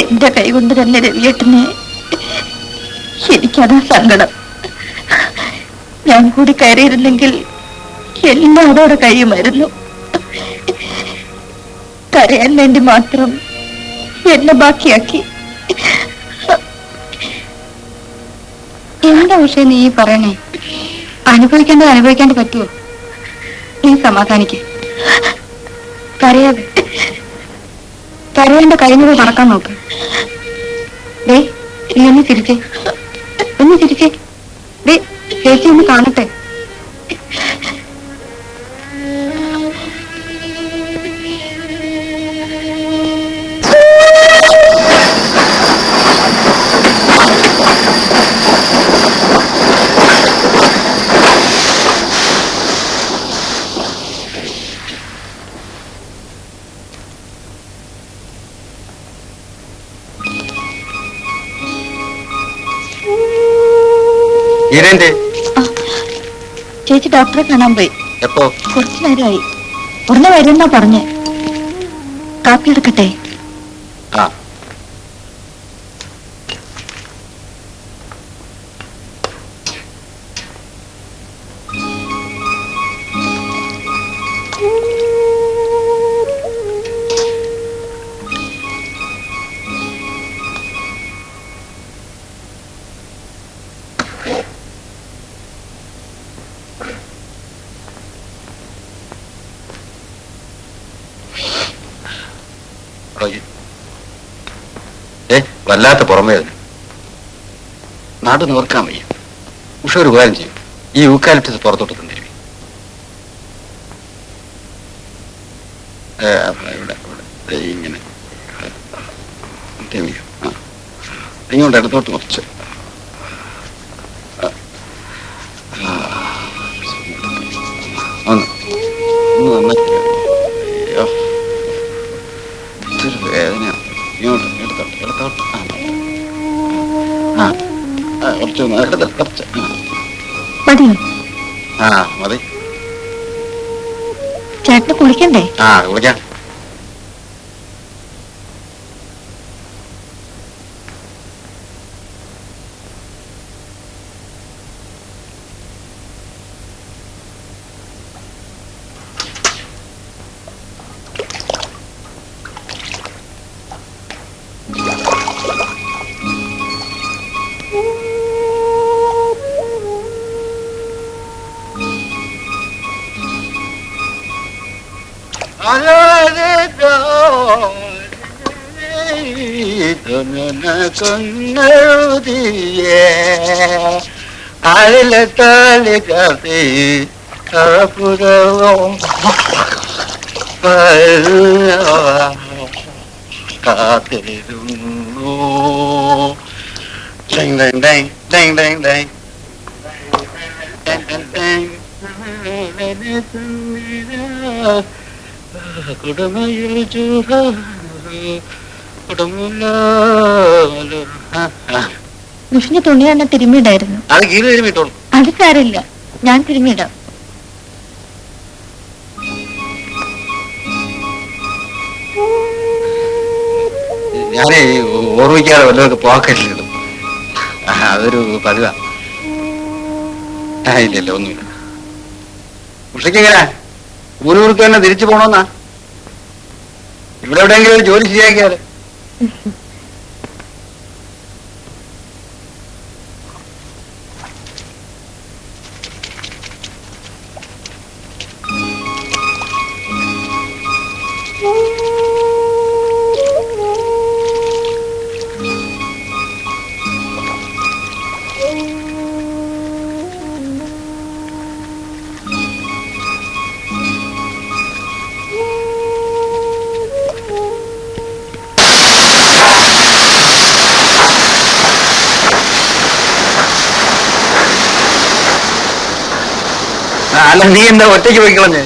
എന്റെ കൈകൊണ്ട് തന്നെ രവിയേട്ടനെ. എനിക്കതാ സങ്കടം. ഞാൻ കൂടി കയറിയിരുന്നെങ്കിൽ എല്ലാം അതോടെ കഴിയുമായിരുന്നു. കരയാൻ വേണ്ടി മാത്രം എന്നെ ബാക്കിയാക്കി. എന്താ പക്ഷേ നീ പറയണേ? അനുഭവിക്കേണ്ടത് അനുഭവിക്കാണ്ട് പറ്റുമോ? നീ സമാധാനിക്ക്. കരയാതെ കരയേണ്ട കഴിഞ്ഞത് നടക്കാൻ നോക്ക്. ഡേ നീ ഒന്ന് ചിരിച്ചേ, ഒന്ന് ചിരിച്ചേ. ഡേ ചേച്ചി ഒന്ന് കാണട്ടെ. ഇരന്റെ ചേച്ചി ഡോക്ടറെ കാണാൻ പോയി. എപ്പോ? കുറച്ചു നേരമായി. ഉടനെ വരുന്നാ പറഞ്ഞേ. കാപ്പി എടുക്കട്ടെ? ആ വല്ലാത്ത പുറമേതിന് നാട് നോർക്കാൻ വയ്യ. ഉഷ ഒരു ഉപകാരം ചെയ്യും, ഈ യൂക്കാലിപ്റ്റസ് പുറത്തോട്ട് തന്നിരിക്കും. ഇങ്ങനെ ഇങ്ങോട്ട് ഇടത്തോട്ട് കുറച്ച് ഒന്ന് നന്നായി. അയ്യോ ഇതൊരു വേദനയാണ്. ഇങ്ങോട്ട് ഇടത്തോട്ട് കുറച്ച് കുറച്ച് മതിയോ? മതി. ചേട്ടന് കുളിക്കണ്ടേ? കുളിക്കാം. കൊന്നെഴുതിയേ അഴിലെ താലി കാത്തി കപുരവും കാത്തിരുന്നു. കുടുമയിൽ വിഷ്ണു തുണി തന്നെ തിരുമ്മിയിടായിരുന്നു. അത് കീഴ് തിരുമ്മിട്ടോളൂ. അത് സാരില്ല, ഞാൻ തിരുമ്മിയിടാം. ഞാനേ ഓർമ്മിക്കാതെ വല്ലതൊക്കെ പോക്കറ്റിലിടും. അതൊരു പതിവാ. ഇല്ലല്ല ഒന്നുമില്ല. ഉഷയ്ക്ക് എങ്ങനെ ഊരൂർക്ക് തന്നെ തിരിച്ചു പോണോന്നാ? ഇവിടെ എവിടെയെങ്കിലും ഒരു ജോലി ശരിയാക്കിയാല്. അല്ല, നീ എന്താ ഒറ്റയ്ക്ക് പോയിക്കളഞ്ഞ്?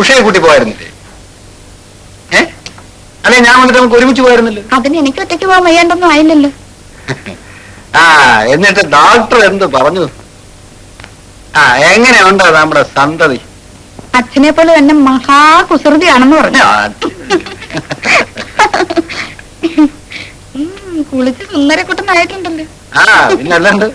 ഉഷയെ കൂട്ടി പോയിരുന്നില്ലേ? അല്ലെ ഞാൻ വന്നിട്ട് നമുക്ക് ഒരുമിച്ച് പോയിരുന്നില്ല? അതിന് എനിക്ക് ഒറ്റയ്ക്ക് പോകാൻ വയ്യാണ്ടൊന്നും ആയില്ലല്ലോ. എന്നിട്ട് ഡോക്ടർ എന്ത് പറഞ്ഞു? എങ്ങനെയുണ്ടോ നമ്മുടെ സന്തതി? അച്ഛനെ പോലെ തന്നെ മഹാകുസൃതിയാണെന്ന് പറഞ്ഞു. കുളിച്ച് സുന്ദരക്കുട്ടനായിട്ടുണ്ടല്ലോ. പിന്നല്ലാണ്ട്.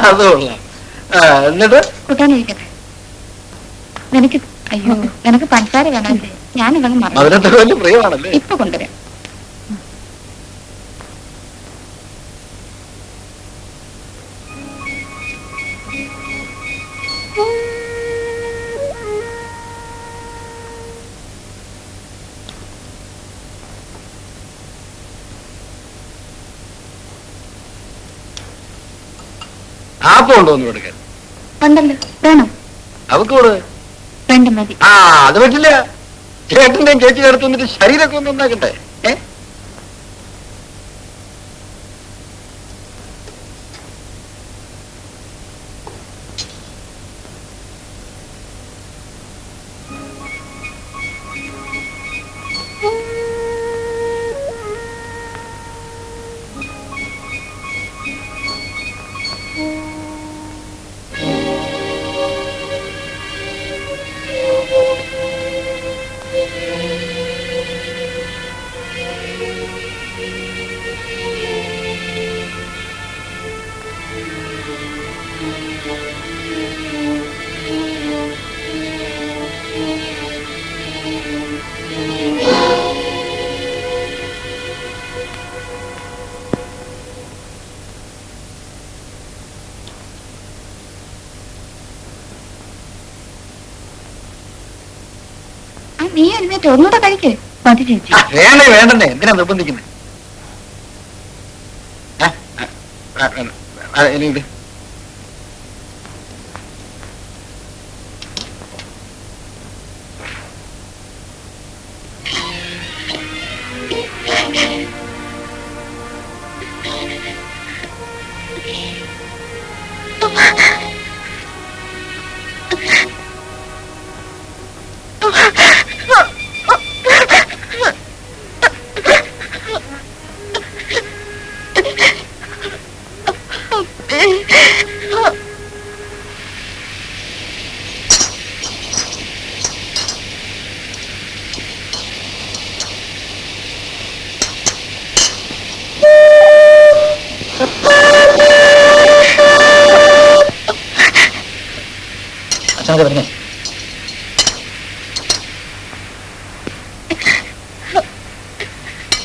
അത് കൊള്ളാം. എന്നിട്ട് കൂട്ടാനിരിക്കട്ടെ. നിനക്ക് അയ്യോ നിനക്ക് പഞ്ചസാര വേണമല്ലേ? ഞാനിതങ്ങ് മറന്നു. മധുരത്തിന് വലിയ പ്രിയമാണല്ലേ? ഇപ്പൊ കൊണ്ടുവരാം. ആപ്പ് കൊണ്ടുവന്ന് കൊടുക്കാൻ ഉണ്ടല്ലോ, വേണോ? അവക്ക് കൂടെ. വേണ്ട മതി. ആ അത് പറ്റില്ല. ചേട്ടന്റെയും ചേച്ചിയുടെ അടുത്ത് വന്നിട്ട് ശരീരമൊക്കെ ഒന്ന് ഉണ്ടാക്കട്ടെ. നീ എഴുന്നേറ്റ് ഒന്നുകൂടെ കഴിക്കേ. മതി ചേച്ചി. വേണ്ടേ വേണ്ടേ, എന്തിനാ നിർബന്ധിക്കുന്നത്? എനിക്ക് അച്ഛനൊക്കെ വരുന്നേ.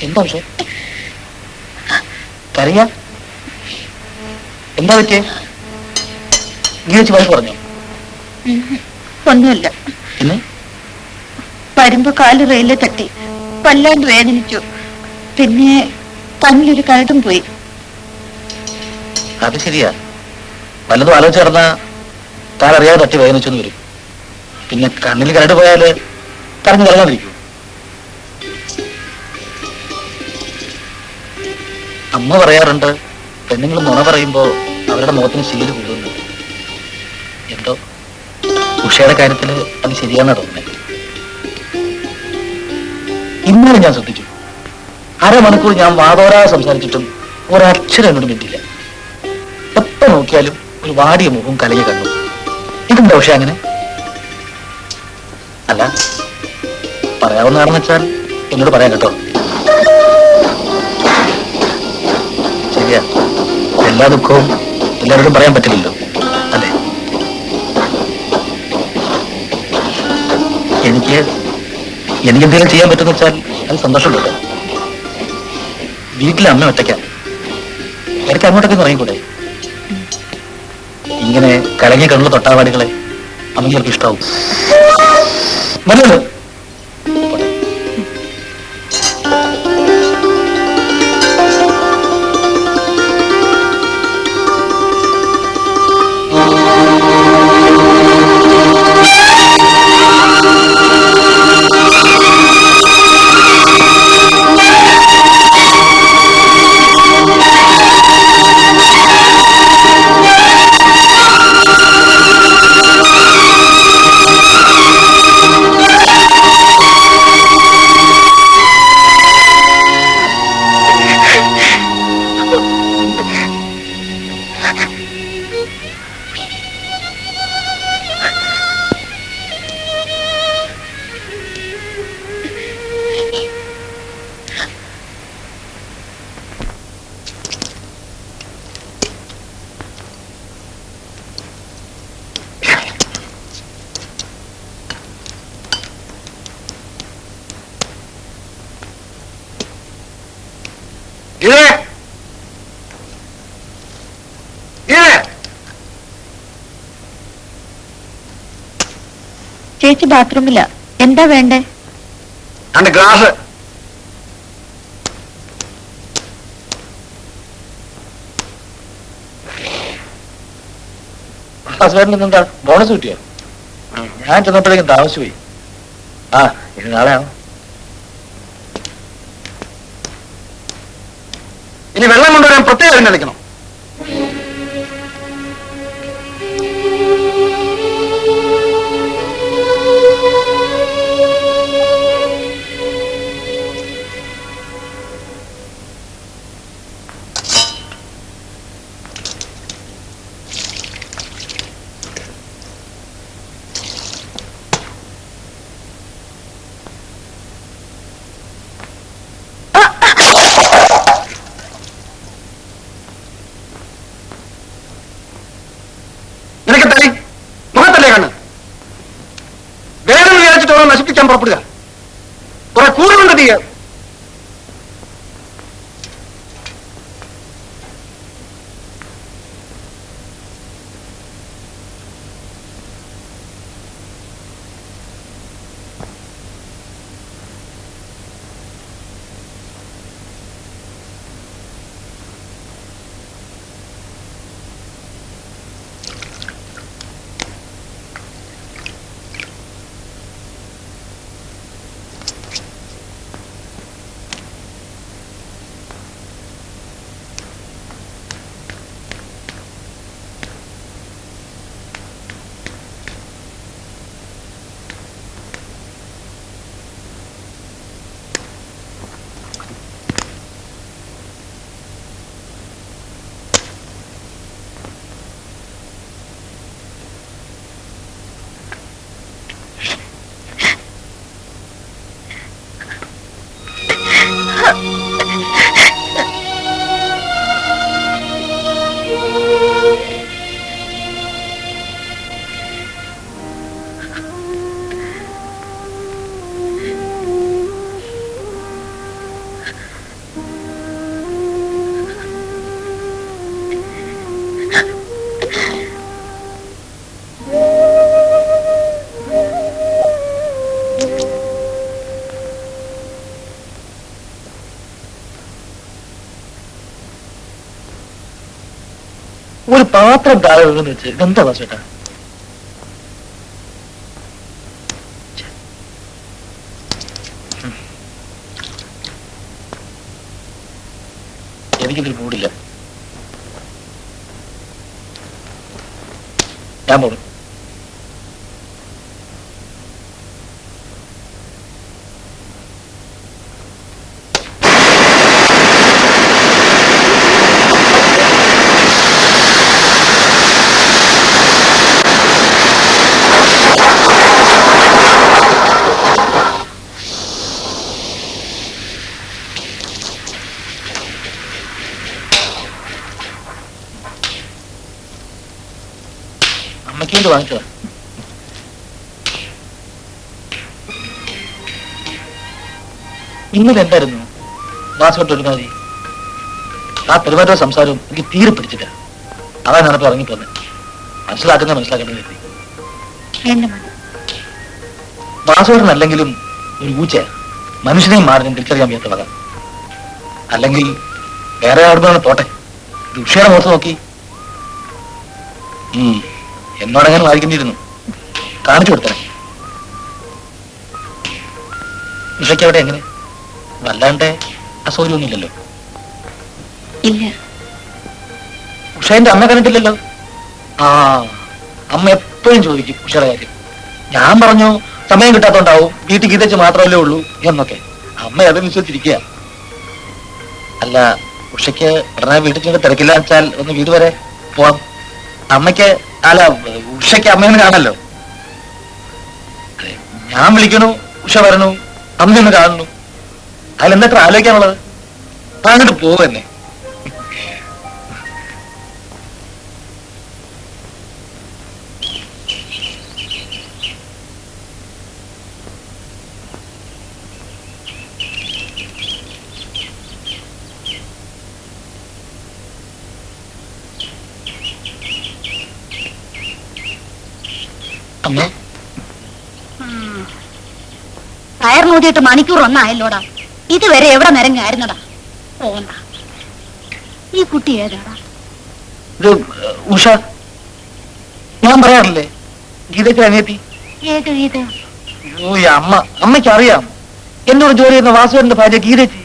എന്താ വിഷയം? കരയാ? എന്താ പറ്റിയേ? നീ വെച്ച് വഴക്ക് പറഞ്ഞോ? ഒന്നുമില്ല. പിന്നെ വരുമ്പോ കാല് റെയിലിൽ തട്ടി വല്ലാണ്ട് വേദനിച്ചു. പിന്നെ കണ്ണിലൊരു കരടും പോയി. അത് ശരിയാ. വല്ലതും ആലോചിച്ച് നടന്നാ താനറിയാതെ തട്ടി വേദനിച്ചെന്ന് വരും. പിന്നെ കണ്ണിൽ കരട് പോയാല് കരഞ്ഞു കലങ്ങാതിരിക്കൂ. അമ്മ പറയാറുണ്ട്, പെണ്ണുങ്ങൾ നുണ പറയുമ്പോ അവരുടെ മുഖത്തിന് ശീല് കൂടുന്നു. എന്തോ ഉഷയുടെ കാര്യത്തില് അത് ശരിയാണെന്നാ തോന്നുന്നത്. ഇന്നലെ ഞാൻ ശ്രദ്ധിച്ചു. അരമണിക്കൂർ ഞാൻ വാതോരാതെ സംസാരിച്ചിട്ടും ഒരക്ഷരം എന്നോട് മിണ്ടില്ല. എപ്പോ നോക്കിയാലും ഒരു വാടിയ മുഖവും കലങ്ങി കണ്ടു. ഇതെന്താ ഉഷ അങ്ങനെ? അല്ല, പറയാവുന്നതാണെന്ന് വെച്ചാൽ എന്നോട് പറയാൻ കേട്ടോ. ശരിയാ, എല്ലാ ദുഃഖവും എല്ലാവരോടും പറയാൻ പറ്റില്ലല്ലോ, അല്ലേ? എനിക്ക് എന്തെങ്കിലും ചെയ്യാൻ പറ്റുമെന്ന് വെച്ചാൽ അത് സന്തോഷമുണ്ടല്ലോ. വീട്ടിലെ അമ്മ ഒറ്റയ്ക്കാൻ ഇടയ്ക്ക് അങ്ങോട്ടൊക്കെ ഇറങ്ങിക്കൂടെ? ഇങ്ങനെ കലങ്ങി കണ്ണുള്ള തൊട്ടാവാടികളെ അമ്മയ്ക്ക് ചിലപ്പോൾ ഇഷ്ടാവും. നല്ലത്. ഇതേ ഇതേ ചേച്ചി ബാത്റൂമില്ല. എന്താ വേണ്ടേ? എന്റെ ഗ്ലാസ്. ഹസ്ബൻഡിന് എന്താ ബോണസ് കിട്ടിയോ? ഞാൻ ചെന്നപ്പോഴേക്കും താമസിച്ചു പോയി. ആ ഇനി നാളെയാണോ? ഇനി വെള്ളം കൊണ്ടുവരാൻ പ്രത്യേകം എഴുന്നള്ളിക്കണം. നിനക്കെത്തായി മുഖത്തല്ലേ കണ്ണ്? വേദന വിചാരിച്ചിട്ടോളം നശിപ്പിക്കാൻ പുറപ്പെടുക. കുറെ കൂടുതലുണ്ട് തീയ. ഒരു പാത്രം താഴെ വീണെന്ന് വെച്ച് എന്താ ചേട്ടാ? എനിക്കിതിൽ മൂടില്ല. ഞാൻ പോണു. അമ്മയ്ക്ക് വേണ്ടി വാങ്ങിച്ചതാ. ഇന്നലെ എന്തായിരുന്നു വാസോട്ട് ഒരുമാതിരി? ആ പെരുമാറ്റ സംസാരവും എനിക്ക് തീരെ പിടിച്ചില്ല. അതാ ഞാനിപ്പോ ഇറങ്ങിപ്പോന്നെ. മനസ്സിലാക്കേണ്ടത് എത്തി. വാസോട്ടനല്ലെങ്കിലും ഒരു ഊച്ചയാ. മനുഷ്യനെയും മാറിനും തിരിച്ചറിയാൻ വയ്യാത്ത വക. അല്ലെങ്കിൽ വേറെ ആടുന്നതാണ് പോട്ടെ. ഉഷയുടെ മുഖത്ത് നോക്കി എന്നോടങ്ങനെ വായിക്കേണ്ടിയിരുന്നു. കാണിച്ചു കൊടുത്തേ. ഉഷയ്ക്ക് അവിടെ എങ്ങനെ? വല്ലാണ്ട് അസൗകര്യമൊന്നുമില്ലല്ലോ? ഇല്ല. ഉഷേന്റെ അമ്മ കണ്ടിട്ടില്ലല്ലോ? ആ അമ്മ എപ്പോഴും ചോദിക്കും ഉഷയുടെ കാര്യം. ഞാൻ പറഞ്ഞു സമയം കിട്ടാത്തോണ്ടാവും, വീട്ടിൽ ഗീതച്ച് മാത്രമല്ലേ ഉള്ളൂ എന്നൊക്കെ. അമ്മ അത് വിശ്വസിച്ചിരിക്കുക. അല്ല ഉഷയ്ക്ക് ഉടനെ വീട്ടിൽ ചെന്ന് തിരക്കില്ല വെച്ചാൽ ഒന്ന് വീട് വരെ പോവാം. അമ്മയ്ക്ക് അല്ല ഉഷയ്ക്ക് അമ്മയൊന്ന് കാണല്ലോ. ഞാൻ വിളിക്കണു, ഉഷ വരണു, അമ്മയൊന്ന് കാണുന്നു. അതിലെന്താ ആലോചിക്കാനുള്ളത്? അങ്ങോട്ട് പോവന്നെ. അമ്മേ ടയർ നോക്കിയിട്ട് മണിക്കൂർ ഒന്നായല്ലോടാ. ഇതുവരെ എവിടെ നിരങ്ങായിരുന്നടാ. പോണ്ട. ഈ കുട്ടി ഏതാടാ? ഇത് ഉഷ. ഞാൻ പറയാറില്ലേ ഗീതയ്ക്ക് അനിയത്തി. ഏത് ഗീത? അയ്യോ ഈ അമ്മയ്ക്ക് അറിയാം. എന്നോട് ജോലി ചെയ്യുന്ന വാസുവിന്റെ ഭാര്യ ഗീതയ്ക്ക്.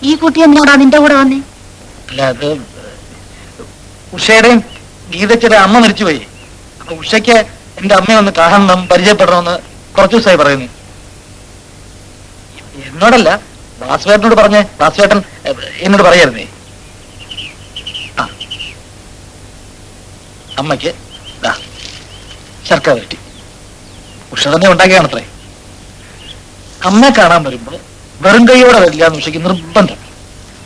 ഈ കുട്ടി എന്നോടാ നിന്റെ കൂടെ വന്നേ? അല്ല അത് ഉഷയുടെയും ഗീതച്ചയുടെ അമ്മ മരിച്ചുപോയി. അപ്പൊ ഉഷയ്ക്ക് എന്റെ അമ്മയെ ഒന്ന് കാണണം, പരിചയപ്പെടണമെന്ന് കുറച്ചു ദിവസമായി പറയുന്നു. എന്നോടല്ല, വാസുവേട്ടനോട് പറഞ്ഞേ. വാസുവേട്ടൻ എന്നോട് പറയായിരുന്നേ. ആ അമ്മയ്ക്ക് ശർക്കര വരട്ടി ഉഷ തന്നെ ഉണ്ടാക്കിയാണത്രേ. അമ്മയെ കാണാൻ വരുമ്പോ വെറും കൈയോടെ വരില്ല എന്ന് ഉഷയ്ക്ക് നിർബന്ധം.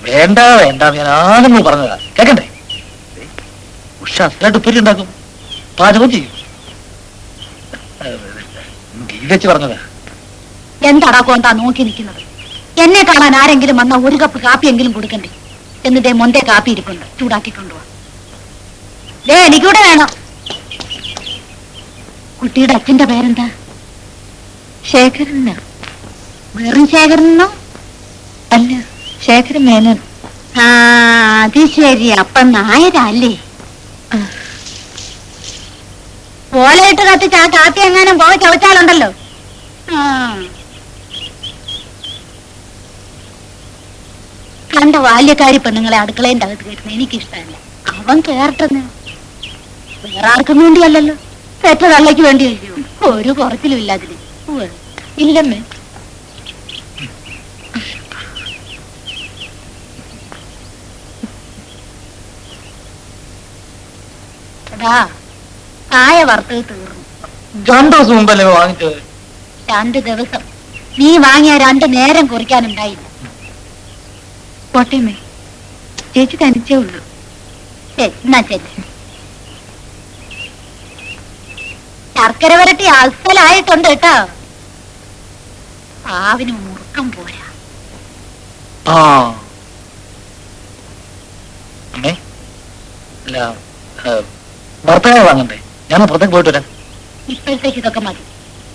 വേണ്ട വേണ്ട ഞാൻ ആണെന്ന് പറഞ്ഞതാ. കേക്കണ്ടേ? ഉഷ അസലായിട്ട് ഉപ്പേരി ഉണ്ടാക്കും, പാചകം ചെയ്യും. ഗീതച്ച് പറഞ്ഞതാ. എന്താടാ കൊണ്ടാ നോക്കി നിൽക്കുന്നത്? എന്നെ കാണാൻ ആരെങ്കിലും വന്ന ഒരു കപ്പ് കാപ്പിയെങ്കിലും കൊടുക്കണ്ടേ? എന്നിട്ടേ മൊന്തേ കാപ്പി ഇരിപ്പുണ്ട്, ചൂടാക്കി കൊണ്ടുപോവാ. എനിക്കൂടെ വേണം. കുട്ടിയുടെ അച്ഛന്റെ പേരെന്താ? ശേഖരനോ? വെറും ശേഖരനോ? അല്ല, ശേഖരൻ മേനൻ. ആ അത് ശരി. അപ്പൊ നായരല്ലേ? ഓലയിട്ട് കത്തിച്ച് ആ കാപ്പി എങ്ങാനും പോയി ചവച്ചാലുണ്ടല്ലോ. കണ്ട ബാല്യക്കാരി പെണ്ണുങ്ങളെ അടുക്കളേന്റെ അകത്ത് കയറ്റുന്ന എനിക്കിഷ്ടമല്ല. അവൻ കേറട്ടെന്ന്. വേറെ ആർക്കും വേണ്ടിയല്ലല്ലോ, പെറ്റ തള്ളയ്ക്ക് വേണ്ടിയല്ലോ. ഒരു കുറച്ചിലും ഇല്ല അതിന്. ഇല്ലമ്മേ. കായ വറുത്തത് തീർന്നു. 2 ദിവസം മുമ്പല്ലേ വാങ്ങിച്ചത്? 2 ദിവസം. നീ വാങ്ങിയ 2 നേരം കുറിക്കാനുണ്ടായില്ല. പോട്ടേമേ, ചേച്ചി തനിച്ചേ ഉള്ളൂ. എന്നാ ചേച്ചി ശർക്കര വരട്ടി അസലായിട്ടുണ്ട് കേട്ടോ. പാവിന് മുറുക്കം പോരാ. അമ്മേ അല്ല, ഭർത്താവ് വാങ്ങണ്ടേ? ഞാൻ പുറത്തേക്ക് പോയിട്ട് വരാം. ഇപ്പോഴത്തേക്ക് ഇതൊക്കെ മതി,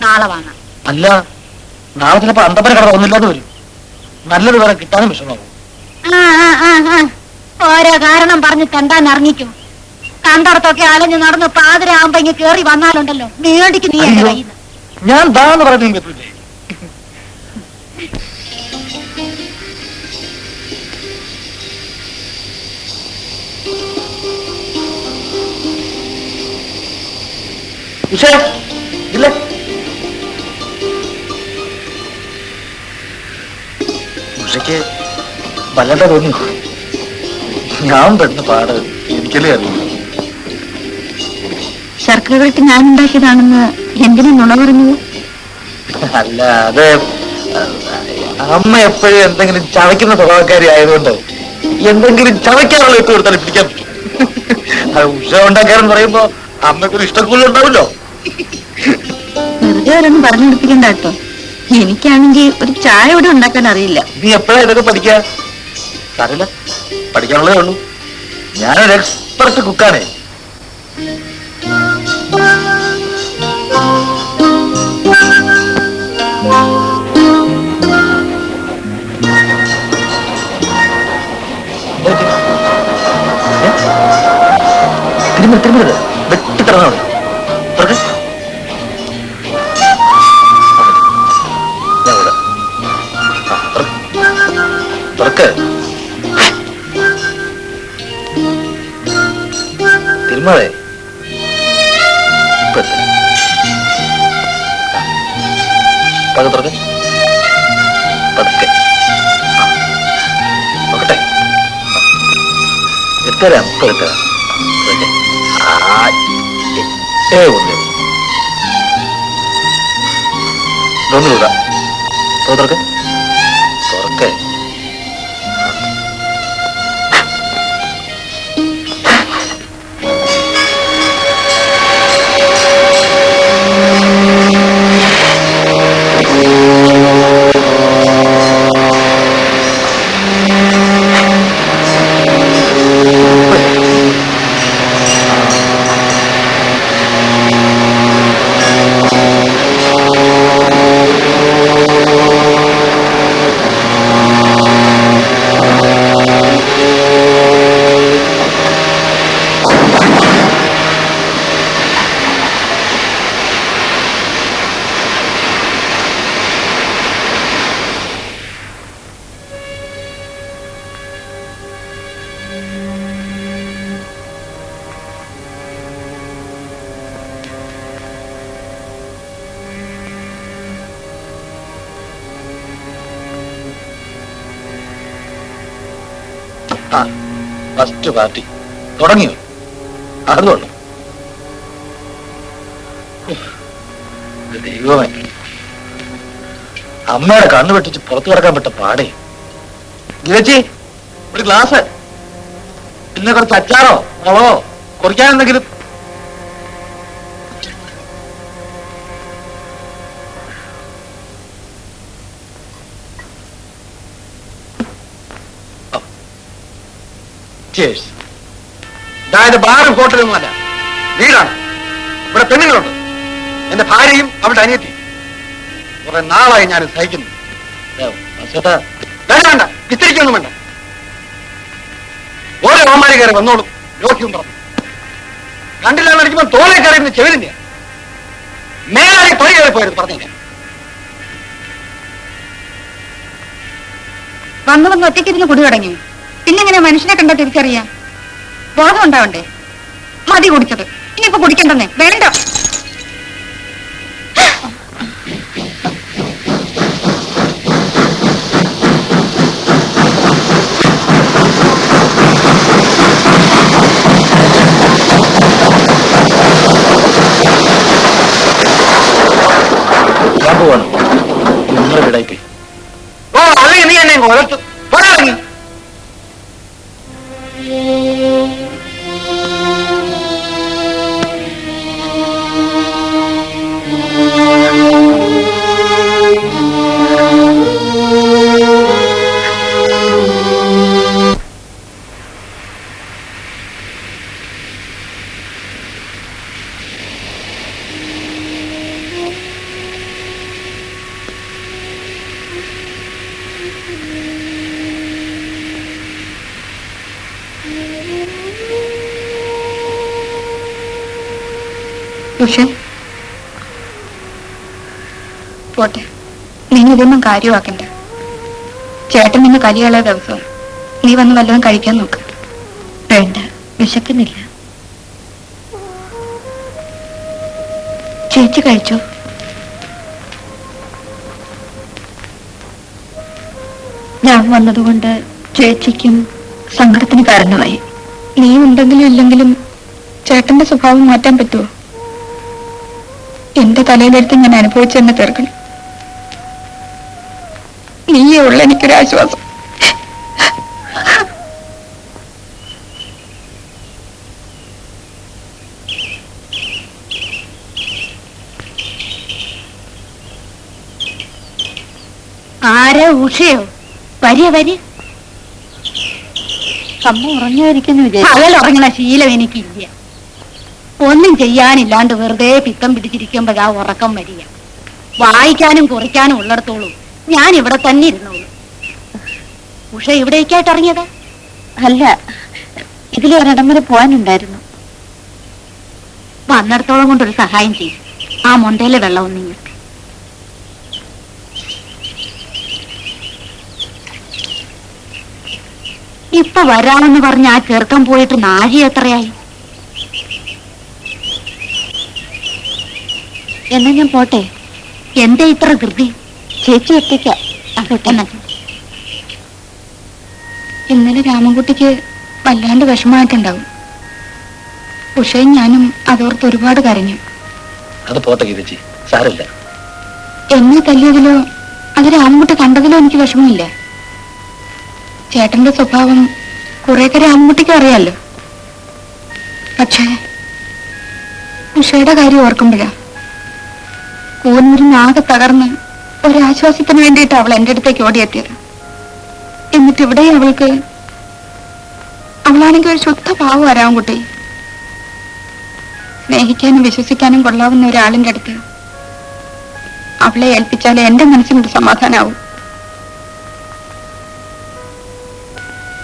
നാളെ വാങ്ങാം. അല്ല, നാളെ ചിലപ്പോ അന്തപ്പന കട ഒന്നില്ലാതെ വരും. നല്ലത് വേറെ കിട്ടാനും വിഷമാകും. ഓരോ കാരണം പറഞ്ഞ് തെണ്ടാൻ ഇറങ്ങിക്കും. കണ്ടടത്തൊക്കെ അലഞ്ഞു നടന്ന് പാതിരാകുമ്പോ ഇങ്ങ് കേറി വന്നാലുണ്ടല്ലോ, മേടിക്ക് നീ എന്റെ കയ്യിൽ നിന്ന്. ഞാൻ താന്ന് പറഞ്ഞു കേട്ടില്ലേ? ഇല്ല, ഉഷയ്ക്ക് വല്ലാതെ തോന്നി. ഞാൻ പെടുന്ന പാട് എനിക്കല്ലേ അറിയില്ല. ശർക്കര വരട്ടി ഞാൻ ഉണ്ടാക്കിയതാണെന്ന് എന്തിനു നുണ പറഞ്ഞത്? അല്ല, അത് അമ്മ എപ്പോഴും എന്തെങ്കിലും ചവയ്ക്കുന്ന സ്വഭാവക്കാരി ആയതുകൊണ്ട് എന്തെങ്കിലും ചവയ്ക്കാനുള്ള ഇട്ട് കൊടുത്താൽ പിടിക്കാൻ പറ്റും. അത് ഉഷ ഉണ്ടാക്കാരെന്ന് പറയുമ്പോ അമ്മയ്ക്കൊരു ഇഷ്ടക്കൂടുതൽ ഉണ്ടാവില്ലോ. വെറുതെ ഓരോന്നും പറഞ്ഞെടുപ്പിക്കണ്ട കേട്ടോ. എനിക്കാണെങ്കിൽ ഒരു ചായ ഇവിടെ ഉണ്ടാക്കാൻ അറിയില്ല. നീ എപ്പോഴാ ഇതൊക്കെ പഠിക്കാ? സാരില്ല, പഠിക്കാനുള്ളതേ ഉള്ളൂ. ഞാനൊരു എക്സ്പെർട്ട് കുക്കാണേ. തിരുമ്പരുത്, വെട്ടി തുറന്നോളൂ. തുറക്ക്. തിരുമഴേ തുറക്ക്, പതുക്കെ നോക്കട്ടെ. എടുത്തരാം, ഇപ്പൊ എടുത്തരാം. ഒന്ന് കൂടാ. തുറക്ക്, തുറക്കെ. ആ ഫസ്റ്റ് പാർട്ടി തുടങ്ങിയോ? അതുകൊള്ളു. ദൈവമേ, അമ്മയുടെ കണ്ണു വെട്ടിച്ച് പുറത്തു കിടക്കാൻ പറ്റ പാടേ. ചേച്ചി, ഒരു ഗ്ലാസ്, പിന്നെ കുറച്ച് അച്ചാറോ മുളകോ കുറിക്കാൻ എന്തെങ്കിലും. അതായത് ബാറും ഹോട്ടലൊന്നുമല്ല, വീടാണ്. ഇവിടെ പെണ്ണുങ്ങളുണ്ട്, എന്റെ ഭാര്യയും അവളുടെ അനിയത്തിയും. കുറെ നാളായി ഞാൻ സഹിക്കുന്നു. വേണ്ട, വിസ്തരിക്കൊന്നും വേണ്ട. ഓരോ ഓമാരി കയറി വന്നോളും. രോഹിയും പറഞ്ഞു കണ്ടില്ലാന്ന് അടിക്കുമ്പോൾ തോലെ കയറിയിരുന്ന ചെവിലിന്റെ മേലായി തൊഴി കയറി പോയത് പറഞ്ഞില്ല. വന്നു വന്ന് ഒറ്റയ്ക്ക് ഇതിന് കുടി തുടങ്ങി. പിന്നെങ്ങനെ മനുഷ്യനെ കണ്ടാ തിരിച്ചറിയാം? ബോധം ഉണ്ടാവണ്ടേ? മതി കുടിച്ചത്, ഇനിയിപ്പോ കുടിക്കണ്ടെന്നേ. വേണ്ട. ഞാൻ പോവാണ്. നിങ്ങളെ വിടായിപ്പോയി. ഓ, അല്ലെങ്കിൽ നീ എന്നെ കൊലത്തു പോരാങ്ങി. പക്ഷേ പോട്ടെ, നീ ഇതൊന്നും കാര്യമാക്കണ്ട. ചേട്ടൻ നിന്നെ കലിയുള്ള ദിവസം നീ വന്ന് വല്ലതും കഴിക്കാൻ നോക്ക്. വേണ്ട, വിശക്കുന്നില്ല. ചേച്ചി കഴിച്ചോ? ഞാൻ വന്നതുകൊണ്ട് ചേച്ചിക്കും സങ്കടത്തിന് കാരണമായി. നീ ഉണ്ടെങ്കിലും ഇല്ലെങ്കിലും ചേട്ടന്റെ സ്വഭാവം മാറ്റാൻ പറ്റുമോ? എന്റെ തലയിലെടുത്ത് ഞാൻ അനുഭവിച്ചെന്ന് തീർക്കണം. നീയേ ഉള്ള എനിക്കൊരാശ്വാസം. ആരാ? ഉഷയോ? വരിയ വരി. അമ്മ ഉറങ്ങാതിരിക്കുന്നു വിചാരിച്ചു. പകൽ ഉറങ്ങണ ശീലം എനിക്കില്ല. ഒന്നും ചെയ്യാനില്ലാണ്ട് വെറുതെ പിത്തം പിടിച്ചിരിക്കുമ്പോഴാ ഉറക്കം വരിക. വായിക്കാനും കുറിക്കാനും ഉള്ളിടത്തോളൂ ഞാൻ ഇവിടെ തന്നെ ഇരുന്നോളൂ. ഉഷ ഇവിടേക്കായിട്ട് ഇറങ്ങിയത് അല്ല, ഇതിലൊരിടം വരെ പോകാനുണ്ടായിരുന്നു. വന്നിടത്തോളം കൊണ്ടൊരു സഹായം ചെയ്യും. ആ മൊന്തയിലെ വെള്ളവും നിങ്ങൾക്ക് ഇപ്പൊ വരാമെന്ന് പറഞ്ഞ് ആ ചെറുക്കം പോയിട്ട് നാഴി എത്രയായി? എന്നാ ഞാൻ പോട്ടെ. എന്താ ഇത്ര ധൃതി? ചേച്ചി ഒറ്റയ്ക്ക. ഇന്നലെ രാമൻകുട്ടിക്ക് വല്ലാണ്ട് വിഷമമായിട്ടുണ്ടാവും. ഉഷയും ഞാനും അതോർത്ത് ഒരുപാട് കരഞ്ഞു. അത് പോട്ടെ ഗീതച്ചി, സാരമില്ല. എന്നെ തല്ലിയതിലോ അത് രാമൻകുട്ടി കണ്ടതിലോ എനിക്ക് വിഷമമില്ല. ചേട്ടന്റെ സ്വഭാവം കുറെയൊക്കെ രാമൻകുട്ടിക്ക് അറിയാലോ. പക്ഷേ ഉഷയുടെ കാര്യം ഓർക്കുമ്പോഴാ കൂന്നിരുന്നാകെ തകർന്ന് ഒരാശ്വാസത്തിന് വേണ്ടിയിട്ട് അവൾ എന്റെ അടുത്തേക്ക് ഓടിയെത്തിയത്. എന്നിട്ട് ഇവിടെ അവളാണെങ്കിൽ ഒരു ശുദ്ധ പാവം രാമൻകുട്ടി. സ്നേഹിക്കാനും വിശ്വസിക്കാനും കൊള്ളാവുന്ന ഒരാളിന്റെ അടുത്ത് അവളെ ഏൽപ്പിച്ചാലേ എന്റെ മനസ്സിനൊരു സമാധാനാവും.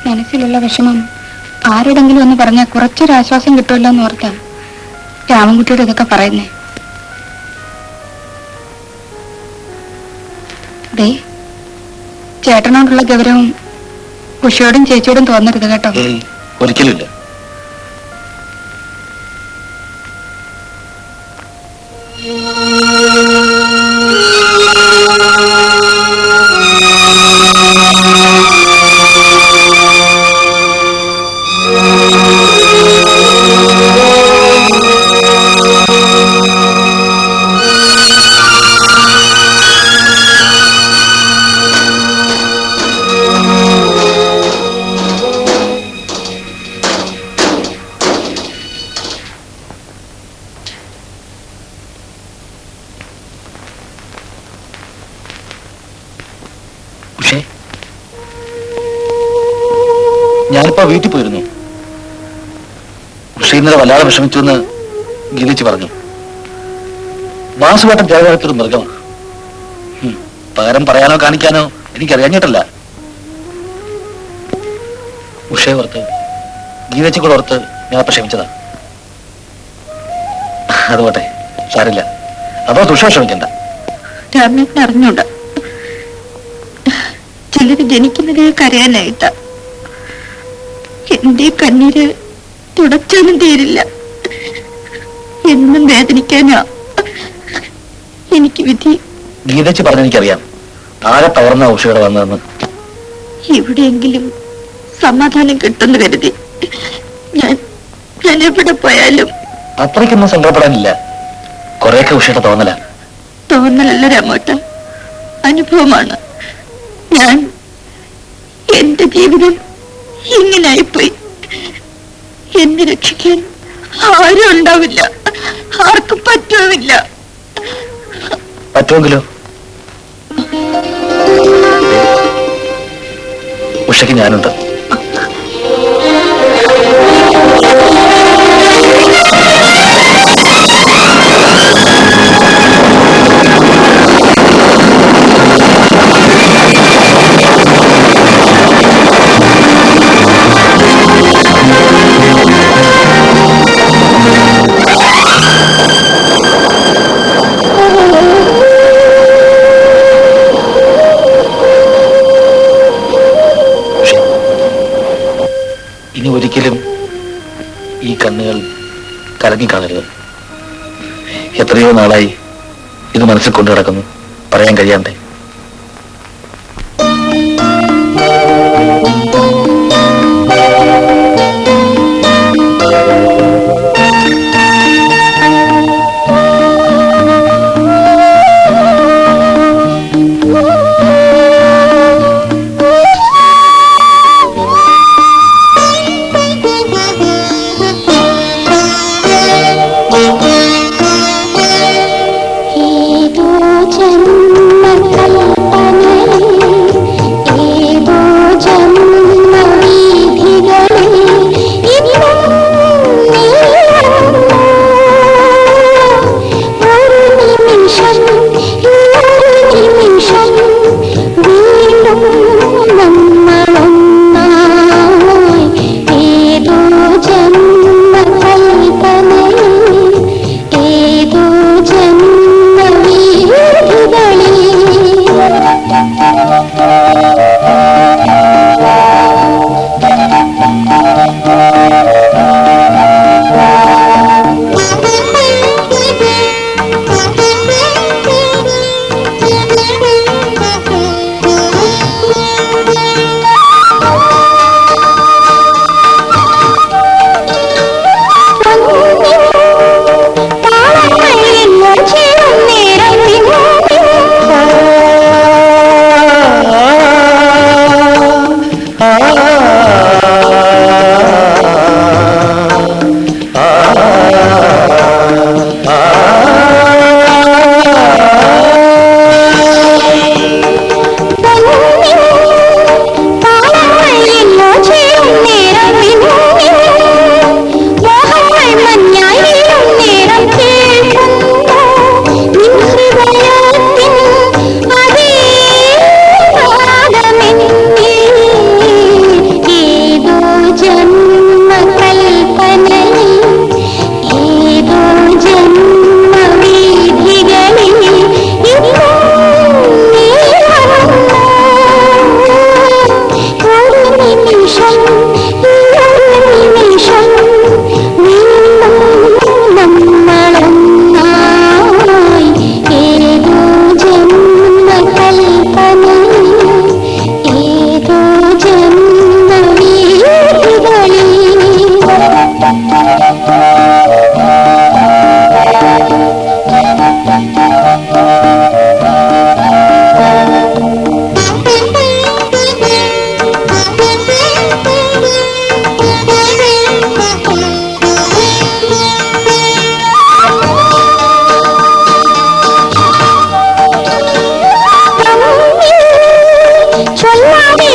മനസ്സിലുള്ള വിഷമം ആരോടെങ്കിലും ഒന്ന് പറഞ്ഞാൽ കുറച്ചൊരാശ്വാസം കിട്ടുമല്ലോ എന്ന് ഓർത്താ രാമൻകുട്ടിയോട് ഇതൊക്കെ പറയുന്നേ. ദേ, ചേട്ടനോടുള്ള ഗൗരവം ഉഷയോടും ചേച്ചിയോടും തോന്നരുത് കേട്ടോ. ഒരിക്കലുമില്ല. ഞാനിപ്പോ വീട്ടിൽ പോയിരുന്നു. പക്ഷെ ഇന്നലെ വല്ലാതെ വിഷമിച്ചു എന്ന് ഗീതേച്ചി പറഞ്ഞു. വാസുവേട്ടൻ ത്യാഗത്തൊരു മൃഗമാണ്. പകരം പറയാനോ കാണിക്കാനോ എനിക്കറിയാഞ്ഞിട്ടല്ല. ഉഷയെ ഓർത്ത് ഗീതേച്ചി കൂടെ ഓർത്ത് ഞാൻ അപ്പൊ ക്ഷമിച്ചതാ. അതുപോട്ടെ, സാരില്ല. അതോ ഉഷ ക്ഷമിക്കണ്ട. രാമേട്ടൻ അറിഞ്ഞൂടാ, ചിലര് ജനിക്കുന്നതേ കരയാനായിട്ട. എന്റെ കണ്ണീര് തുടച്ചാലും തീരില്ല. എന്നും വേദനിക്കാനാ എനിക്ക് വിധി. ഗീതേച്ചി പറഞ്ഞെനിക്കറിയാം ആരെ പകർന്ന ഉഷയുടെ വന്നതെന്ന്. എവിടെയെങ്കിലും സമാധാനം കിട്ടുന്നു കരുതി ഞാൻ എവിടെ പോയാലും. അത്രയ്ക്കൊന്നും സങ്കടപ്പെടാനില്ല. കുറെയൊക്കെ ഉഷയുടെ തോന്നല. തോന്നലല്ല രാമോട്ട, അനുഭവമാണ്. ഞാൻ എന്റെ ജീവിതം ഇങ്ങനായിപ്പോയി. എന്നെ രക്ഷിക്കാൻ ആരും ഉണ്ടാവില്ല, ആർക്കും പറ്റുമില്ല. പറ്റുമെങ്കിലോ? ഉഷയ്ക്ക് ഞാനുണ്ട്. ഇനി ഒരിക്കലും ഈ കണ്ണുകൾ കലങ്ങി കാണരുത്. എത്രയോ നാളായി ഇത് മനസ്സിൽ കൊണ്ടു നടക്കുന്നു, പറയാൻ കഴിയാണ്ടേ. ചൊല്ലാതെ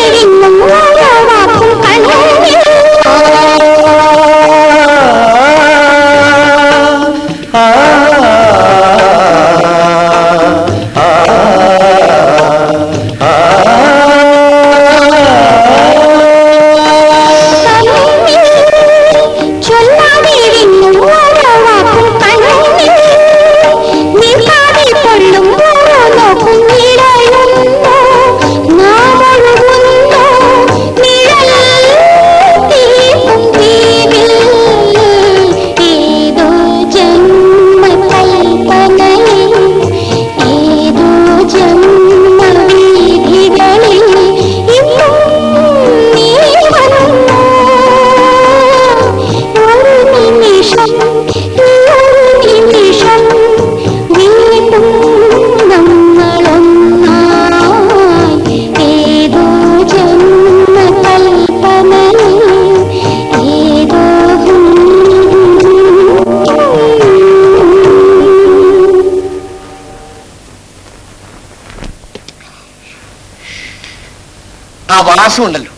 വാസു ഉണ്ടല്ലോ,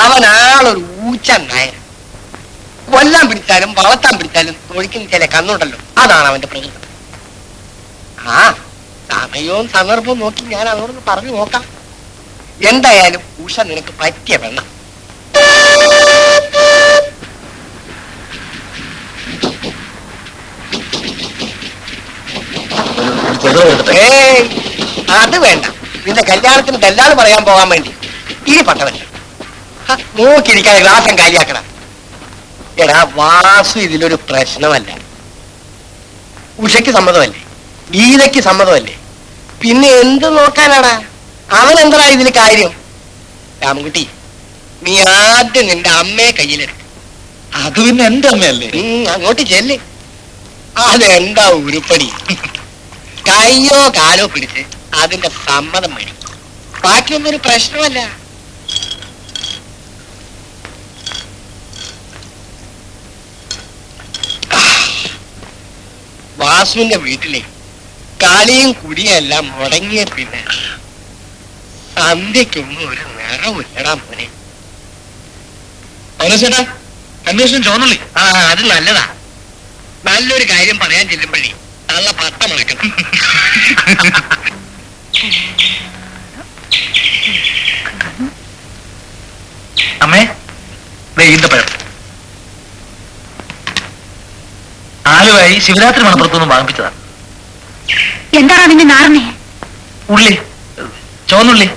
അവനാളൊരു ഊച്ച നായർ. കൊല്ലാൻ പിടിച്ചാലും വളർത്താൻ പിടിച്ചാലും തൊഴിക്കുന്ന ചില കണ്ണുണ്ടല്ലോ, അതാണ് അവന്റെ പ്രകൃതം. ആ സമയവും സന്ദർഭവും നോക്കി ഞാൻ അവനോട് പറഞ്ഞു നോക്കാം. എന്തായാലും ഉഷ നിനക്ക് പറ്റിയ പെണ്ണ. ഏയ് അത് വേണ്ട, നിന്റെ കല്യാണത്തിന് ദല്ലാള് പറയാൻ പോകാൻ വേണ്ടി ഇനി പട്ടവല്ല. നോക്കിയിരിക്കാതെ ഗ്ലാസം കാലിയാക്കണ. എടാ വാസു ഇതിലൊരു പ്രശ്നമല്ല. ഉഷയ്ക്ക് സമ്മതമല്ലേ, ഗീതയ്ക്ക് സമ്മതമല്ലേ, പിന്നെ എന്ത് നോക്കാനാടാ? അവൻ എന്താ ഇതിൽ കാര്യം? രാമൻകുട്ടി, നീ ആദ്യം നിന്റെ അമ്മയെ കയ്യിലെടുക്ക. അത് പിന്നെ എന്റെ അമ്മയല്ലേ? അങ്ങോട്ട് ചെല്ല്. അതെന്താ ഉരുപ്പടി? കയ്യോ കാലോ പിടിച്ച് അതിന്റെ സമ്മതം വേണം. ബാക്കിയൊന്നും ഒരു പ്രശ്നമല്ല. വാസുവിന്റെ വീട്ടിലെ കളിയും കുടിയെല്ലാം മുടങ്ങിയ പിന്നെ സന്ധ്യക്കൊന്നും ഒരു നിറവില്ലടാ മോനെ. ചേട്ടാ, അന്വേഷണം ചോന്നള്ളി. ആ അത് നല്ലതാ. നല്ലൊരു കാര്യം പറയാൻ ചെല്ലുമ്പോഴേ നല്ല പട്ട മുളക്കണം. അമ്മേ, ഈന്തപ്പഴം ആലുവായി ശിവരാത്രി മണപ്പുറത്തൊന്നും വാങ്ങിപ്പിച്ചതാണ്. എന്താണ് അതിന്റെ നാരണേ? ഉള്ളി, ചോന്നുള്ളി.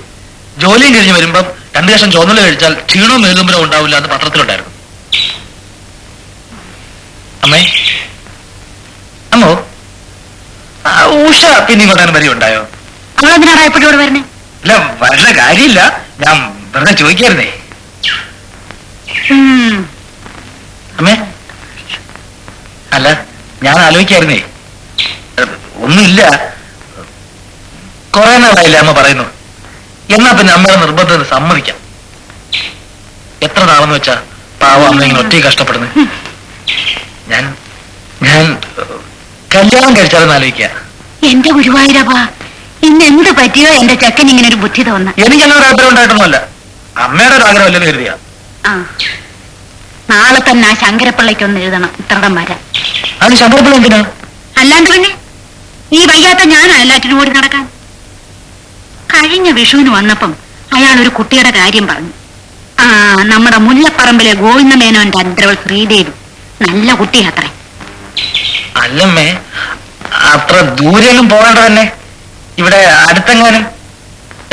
ജോലിയും കഴിഞ്ഞ് വരുമ്പം 2 കഷ്ണം ചോന്നുള്ളി കഴിച്ചാൽ ക്ഷീണവും മേലുമ്പരവും ഉണ്ടാവില്ല എന്ന് പത്രത്തിലുണ്ടായിരുന്നു. അമ്മേ, അമ്മോ, ഉഷ പിന്നെ കൊണ്ടാൻ വരി ഉണ്ടായോ? അവളെന്തിനാണ് എപ്പോഴും ഇവിടെ വരുന്നേ? ഇല്ല, വരേണ്ട കാര്യമില്ല, ഞാൻ വെറുതെ ചോദിക്കായിരുന്നേ. അമ്മേ, അല്ല, ഞാൻ ആലോചിക്കായിരുന്നേ, ഒന്നുമില്ല, കുറെ നാളായില്ലേ അമ്മ പറയുന്നു. എന്നാ പിന്നെ അമ്മയുടെ നിർബന്ധത്തിന് സമ്മതിക്കാം. എത്ര നാളെന്ന് വെച്ചാ പാവം അമ്മ ഇങ്ങനെ ഒറ്റ കഷ്ടപ്പെടുന്നു. ഞാൻ ഞാൻ കല്യാണം കഴിച്ചാലെന്ന് ആലോചിക്ക. എന്റെ ഗുരുവായൂരപ്പാ, ഇന്ന് എന്ത് പറ്റിയോ എന്റെ ചെക്കൻ ഇങ്ങനെ ഒരു ബുദ്ധി തോന്നുന്നു. എനിക്കെല്ലാം ഒരു ആഗ്രഹം ഉണ്ടായിട്ടൊന്നുമല്ല, അമ്മയുടെ ഒരു ആഗ്രഹമല്ലെന്ന് കരുതിയാ. ആ, നാളെ തന്നെ ആ ശങ്കരപ്പിള്ളയ്ക്കൊന്ന് എഴുതണം ഇത്രടം വരാൻ. അത് ശങ്കരപ്പിള്ള എന്തിനാ? അല്ലാണ്ട് പിന്നെ ഈ വയ്യാത്ത ഞാനാ എല്ലാറ്റിനും ഓടി നടക്കാൻ. കഴിഞ്ഞ വിഷുവിന് വന്നപ്പം അയാൾ ഒരു കുട്ടിയുടെ കാര്യം പറഞ്ഞു. ആ, നമ്മുടെ മുല്ലപ്പറമ്പിലെ ഗോവിന്ദമേനോന്റെ അദ്രവൾ ശ്രീദേവി, നല്ല കുട്ടിയാത്രേ. അല്ലമ്മേ, അത്ര ദൂരെയൊന്നും പോകേണ്ട തന്നെ, ഇവിടെ അടുത്തെങ്ങാനും.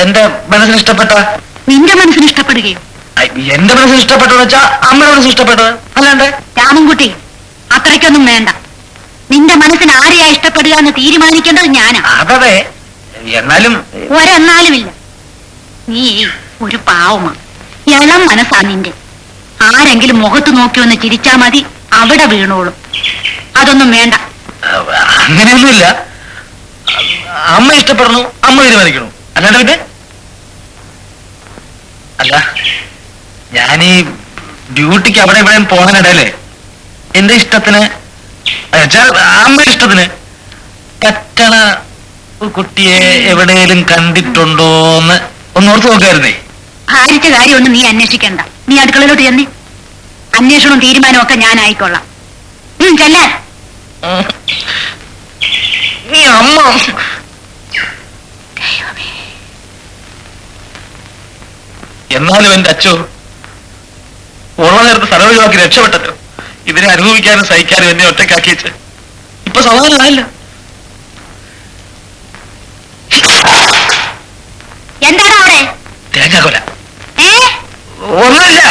എന്റെ മനസ്സിന് ഇഷ്ടപ്പെട്ട. നിന്റെ മനസ്സിന് ഇഷ്ടപ്പെടുകയോ? എന്റെ മനസ്സിന് ഇഷ്ടപ്പെട്ടെന്ന് വെച്ചാ അമ്മയുടെ മനസ്സിന് ഇഷ്ടപ്പെട്ടത്, അല്ലാണ്ട്. രാമൻകുട്ടി, അത്രയ്ക്കൊന്നും വേണ്ട. നിന്റെ മനസ്സിന് ആരെയാ ഇഷ്ടപ്പെടുക എന്ന് തീരുമാനിക്കേണ്ടത് ഞാനാ. അതെ, എന്നാലും ഒരെന്നാലുമില്ല. നീ ഒരു പാവമാ, ഇളം മനസ്സാ നിന്റെ. ആരെങ്കിലും മുഖത്ത് നോക്കി ഒന്ന് ചിരിച്ചാ മതി, അവിടെ വീണോളും. അതൊന്നും വേണ്ട. അങ്ങനെയൊന്നുമില്ല, അമ്മ ഇഷ്ടപ്പെടണു, അമ്മ തീരുമാനിക്കണു, അല്ലാണ്ട് പിന്നെ. അല്ല, ഞാനീ ഡ്യൂട്ടിക്ക് അവിടെ ഇവിടെ പോകാനിടയില്ലേ എന്റെ ഇഷ്ടത്തിന്, അമ്മയുടെ ഇഷ്ടത്തിന് കറ്റണ കുട്ടിയെ എവിടെയെങ്കിലും കണ്ടിട്ടുണ്ടോന്ന് ഒന്ന് ഓർത്ത് നോക്കായിരുന്നേ. ഭാരിച്ച കാര്യമൊന്നും നീ അന്വേഷിക്കണ്ട. നീ അടുക്കളയിലോട്ട് ചെന്നേ. അന്വേഷണവും തീരുമാനവും ഒക്കെ ഞാൻ ആയിക്കൊള്ളാം. ചെല്ലേ. നീ അമ്മ എന്നാലും എന്റെ അച്ഛോ, ഉള്ള നേരത്ത് സർവ്വഴിവാക്കി രക്ഷപ്പെട്ടല്ലോ. ഇതിനെ അനുഭവിക്കാനും സഹിക്കാനും എന്നെ ഒറ്റക്കാക്കിച്ച് ഇപ്പൊ സമാധാനമായില്ല. എന്താണ് അവിടെ? തേങ്ങാക്കൊല. ഒന്നുമില്ല.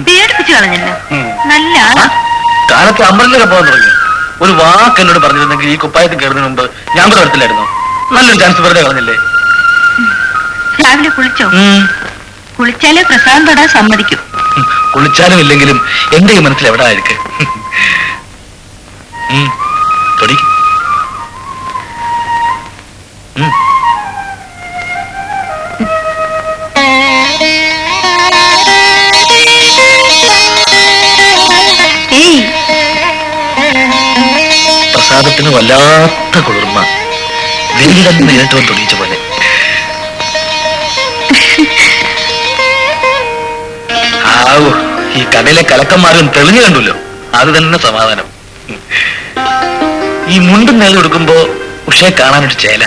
പേടിപ്പിച്ചു കളഞ്ഞല്ലോ. നല്ല കാലത്ത് അമ്പലത്തിലൊക്കെ പോകാൻ തുടങ്ങി. ഒരു വാക്ക് എന്നോട് പറഞ്ഞിരുന്നെങ്കിൽ ഈ കുപ്പായത്തിൽ കയറുന്നതിന് മുമ്പ് ഞാൻ കൂടെ വരത്തില്ലായിരുന്നു. നല്ലൊരു ചാൻസ് വെറുതെ കളഞ്ഞില്ലേ. രാവിലെ കുളിച്ചോ? കുളിച്ചാലേ പ്രസാദം തൊടാൻ സമ്മതിക്കും. കുളിച്ചാലും ഇല്ലെങ്കിലും എന്റെ ഈ മനസ്സിൽ എവിടെ ആയിരിക്കും. തൊടി. പ്രസാദത്തിന് വല്ലാത്ത കുളിർമ ദേവി തന്നെ നേരിട്ട് വന്ന് തെളിയിച്ച പോലെ. ആവോ, ഈ കടയിലെ കലക്കന്മാരും തെളിഞ്ഞു കണ്ടല്ലോ, അത് തന്നെ സമാധാനം. ഈ മുണ്ടും നേരം എടുക്കുമ്പോ ഉഷയെ കാണാനൊരു ചേല.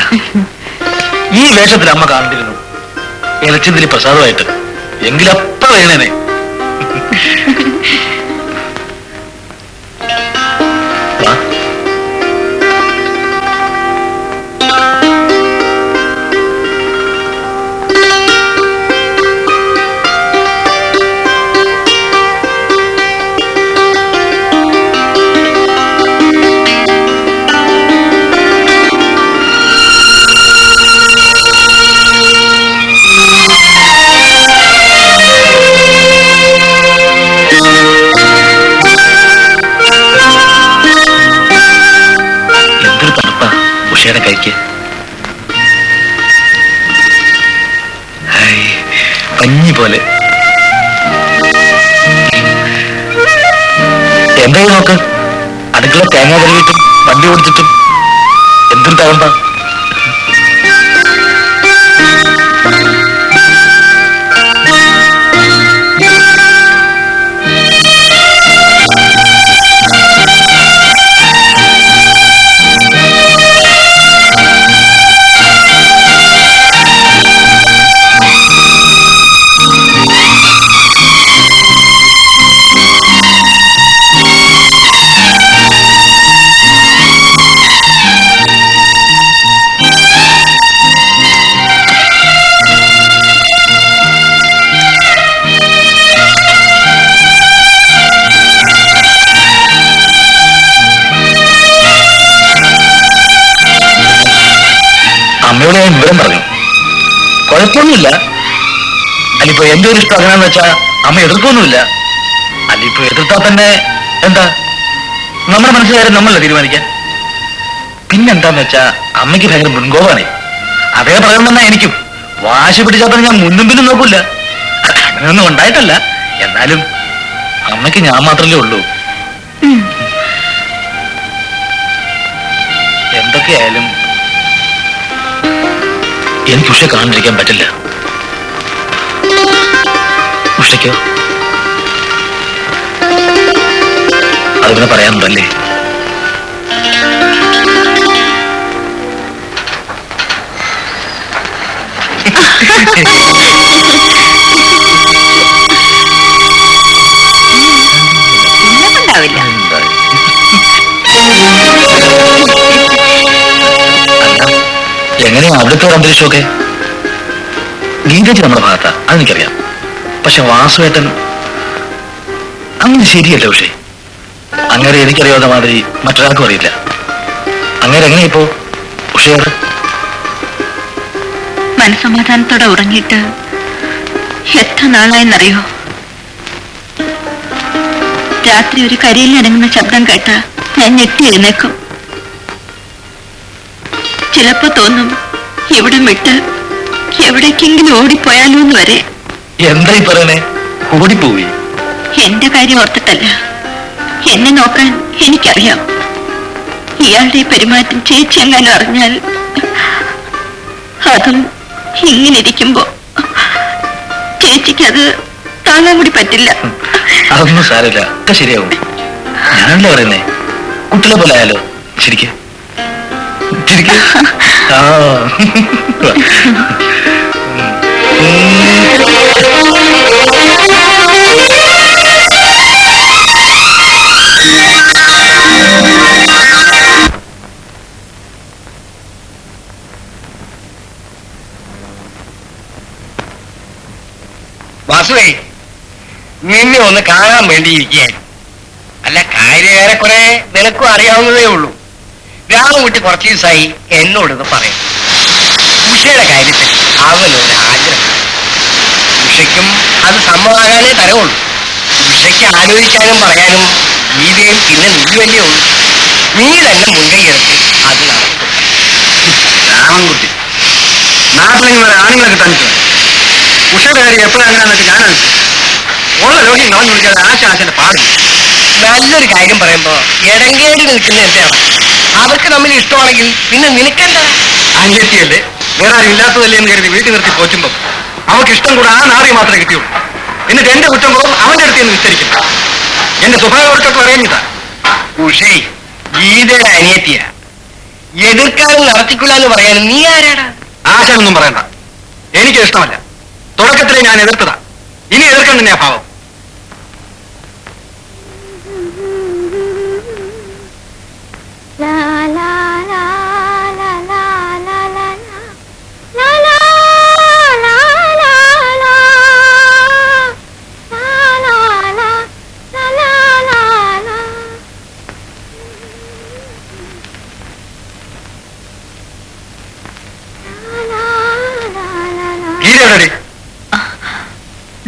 ഈ വേഷത്തിൽ അമ്മ കാണണ്ടിരുന്നു ഇലച്ചിന്തിരി പ്രസാദമായിട്ട്. എങ്കിലപ്പ വേണേനെ. ഉഷയുടെ കൈക്ക് പഞ്ഞി പോലെ. എന്താ നോക്ക്, അടുക്കള തേങ്ങ കഴുകിയിട്ടും വണ്ടി ഓടിച്ചിട്ടും എന്തൊരു തകമ്പ. അമ്മയോട് ഞാൻ വിവരം പറഞ്ഞു. കുഴപ്പമൊന്നുമില്ല. അല്ലിപ്പോ എന്റെ ഒരു ഇഷ്ടം അങ്ങനെയാന്ന് വെച്ചാ അമ്മ എതിർക്കൊന്നുമില്ല. അല്ലിപ്പോ എതിർത്താൽ തന്നെ എന്താ, നമ്മുടെ മനസ്സിലായാലും നമ്മളല്ല തീരുമാനിക്കാൻ. പിന്നെന്താന്ന് വെച്ചാ അമ്മയ്ക്ക് ഭയങ്കര മുൻകോപാണേ. അതേ പറയണമെന്നാ എനിക്കും. വാശി പിടിച്ചാൽ തന്നെ ഞാൻ മുന്നും പിന്നും നോക്കൂല. അങ്ങനെയൊന്നും ഉണ്ടായിട്ടല്ല, എന്നാലും അമ്മയ്ക്ക് ഞാൻ മാത്രമല്ലേ ഉള്ളൂ. എന്തൊക്കെയായാലും എനിക്ക് ഉഷയെ കാണാണ്ടിരിക്കാൻ പറ്റില്ല. ഉഷയ്ക്കോ അത് പിന്നെ പറയാനുണ്ടല്ലേ? എങ്ങനെയാ അവിടുത്തെ ഒരു അന്തരീക്ഷമൊക്കെ? ഗീതജി നമ്മുടെ ഭാഗത്താ, അതെനിക്കറിയാം. പക്ഷെ വാസുവേട്ടൻ അങ്ങനെ ശരിയല്ല. ഉഷേ, അങ്ങനെ എനിക്കറിയാവുന്ന മാതിരി മറ്റൊരാൾക്കും അറിയില്ല. അങ്ങനെ എങ്ങനെയാ ഇപ്പോ ഉഷയോട്? മനസമാധാനത്തോടെ ഉറങ്ങിയിട്ട് എത്ര നാളായെന്നറിയോ? രാത്രി ഒരു കരിയിൽ അനങ്ങുന്ന ശബ്ദം കേട്ട ഞാൻ ഞെട്ടി എഴുന്നേക്കും. ചിലപ്പോ തോന്നും ഇവിടെ വിട്ട് എവിടേക്കെങ്കിലും ഓടിപ്പോയാലോ എന്ന് വരെ. എന്തായി പറയണേ? ഓടിപ്പോയി? എന്റെ കാര്യം ഓർത്തിട്ടല്ല, എന്നെ നോക്കാൻ എനിക്കറിയാം. ഇയാളുടെ പെരുമാറ്റം ചേച്ചി എങ്ങാനും അറിഞ്ഞാൽ, അതും ഇങ്ങനെ ഇരിക്കുമ്പോ ചേച്ചിക്ക് അത് താങ്ങാൻ കൂടി പറ്റില്ല. അതൊന്നും സാരമില്ല, ഒക്കെ ശരിയാവും. ഞാനല്ലേ പറയുന്നേ, കുട്ടികളെ പോലെ ആയാലോ. ശരിക്കും ആ വാസുവേ, നിന്നെ ഒന്ന് കാണാൻ വേണ്ടിയിരിക്കുകയാണ്. അല്ല, കാര്യേറെ കുറെ നിനക്കും അറിയാവുന്നതേ ഉള്ളൂ. രാമൻകുട്ടി കുറച്ച് ദിവസമായി എന്നോടൊന്ന് പറയും. ഉഷയുടെ കാര്യത്തിൽ അവനൊരു ആഗ്രഹം. ഉഷയ്ക്കും അത് സമ്മതമാകാനേ തരവുള്ളൂ. ഉഷയ്ക്ക് ആലോചിക്കാനും പറയാനും ഗീതയും പിന്നെ നീയല്ലേ ഉള്ളൂ. നീ തന്നെ മുൻകൈയെടുത്ത് അത് നടത്തും. രാമൻകുട്ടി നാട്ടിലിങ്ങനെ ആണുങ്ങളെ കിട്ടാൻ ഉഷയുടെ കാര്യം എപ്പോഴാണെന്നൊക്കെ ഞാനറിയിച്ചു. ഉള്ള രോഗിയും കളഞ്ഞു വിളിക്കാതെ ആശാശന്റെ പാടില്ല. നല്ലൊരു കാര്യം പറയുമ്പോ ഇടങ്കേടി നിൽക്കുന്ന എന്താണ്? അവർക്ക് തമ്മിൽ ഇഷ്ടമാണെങ്കിൽ പിന്നെ നിനക്കെന്താ? അനിയത്തിയല്ലേ, വേറെ ആരും ഇല്ലാത്തതല്ലേ എന്ന് കരുതി വീട്ടിൽ നിർത്തി പോറ്റുമ്പോ അവർക്ക് ഇഷ്ടം കൂടെ ആ നാറി മാത്രമേ കിട്ടിയുള്ളൂ. എന്നിട്ട് എന്റെ കുറ്റം കുറവും അവന്റെ അടുത്ത് നിന്ന് വിസ്തരിക്കുന്നു. എന്റെ സ്വഭാവം അവർക്കൊക്കെ അറിയാഞ്ഞിട്ടാ. ഉഷേ, ഗീതയുടെ അനിയത്തിയ. എതിർക്കാനും നടത്തിക്കില്ല എന്ന് പറയാനും നീ ആരാടാ? ആശാനൊന്നും പറയണ്ട, എനിക്ക് ഇഷ്ടമല്ല. തുടക്കത്തിലെ ഞാൻ എതിർത്തതാ, ഇനി എതിർക്കാൻ തന്നെയാ ഭാവം.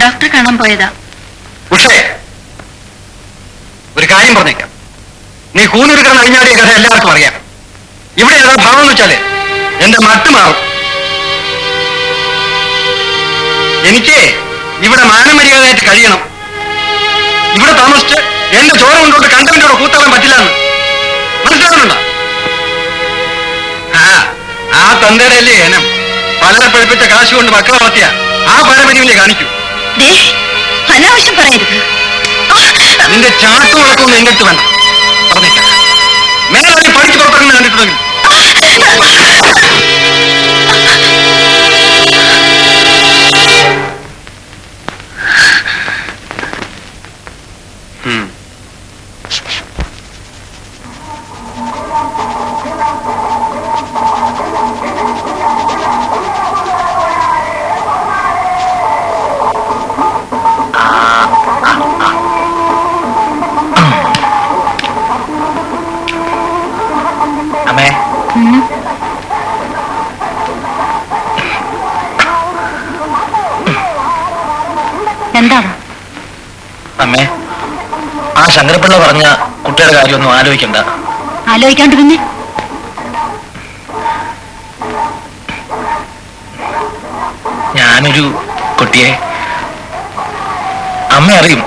ഡോക്ടറെ കാണാൻ പോയതാ. ഉഷേ, ഒരു കാര്യം പറഞ്ഞേക്കാം. നീ കൂനൊരുക്കാൻ അഴിഞ്ഞാടിയ കഥ എല്ലാവർക്കും അറിയാം. ഇവിടെ ഏതാ ഭാവം എന്ന് വെച്ചാല് എന്റെ മട്ട് മാറും. എനിക്ക് ഇവിടെ മാനമര്യാദയായിട്ട് കഴിയണം. ഇവിടെ താമസിച്ച് എന്റെ ചോര കൊണ്ടോട്ട് കണ്ടവന്റെ കൂത്താവാൻ പറ്റില്ലെന്ന് മനസ്സിലാവുന്നുണ്ടോ? ആ തന്തയുടെ അല്ലേ ഏനം പലരെ പഠിപ്പിച്ച കാശ് കൊണ്ട് മക്കളെ വളർത്തിയ ആ പാരമ്പര്യമല്ലേ കാണിക്കൂ. അനാവശ്യം പറയരുത്. നിന്റെ ചാട്ടു വിളക്കൊന്നും എന്റെ അടുത്ത് വേണ്ട. പറഞ്ഞേക്കാം, മേലെ പഠിച്ചു പുറത്തിറങ്ങുന്ന കണ്ടിട്ടുണ്ടെങ്കിൽ അമ്മേ, എന്താണ്? അമ്മേ, ആ ശങ്കരപ്പിള്ള പറഞ്ഞ കുട്ടിയുടെ കാര്യമൊന്നും ആലോചിക്കണ്ട. ആലോചിക്കാണ്ട് പിന്നെ ഞാനൊരു കുട്ടിയെ അമ്മ അറിയും.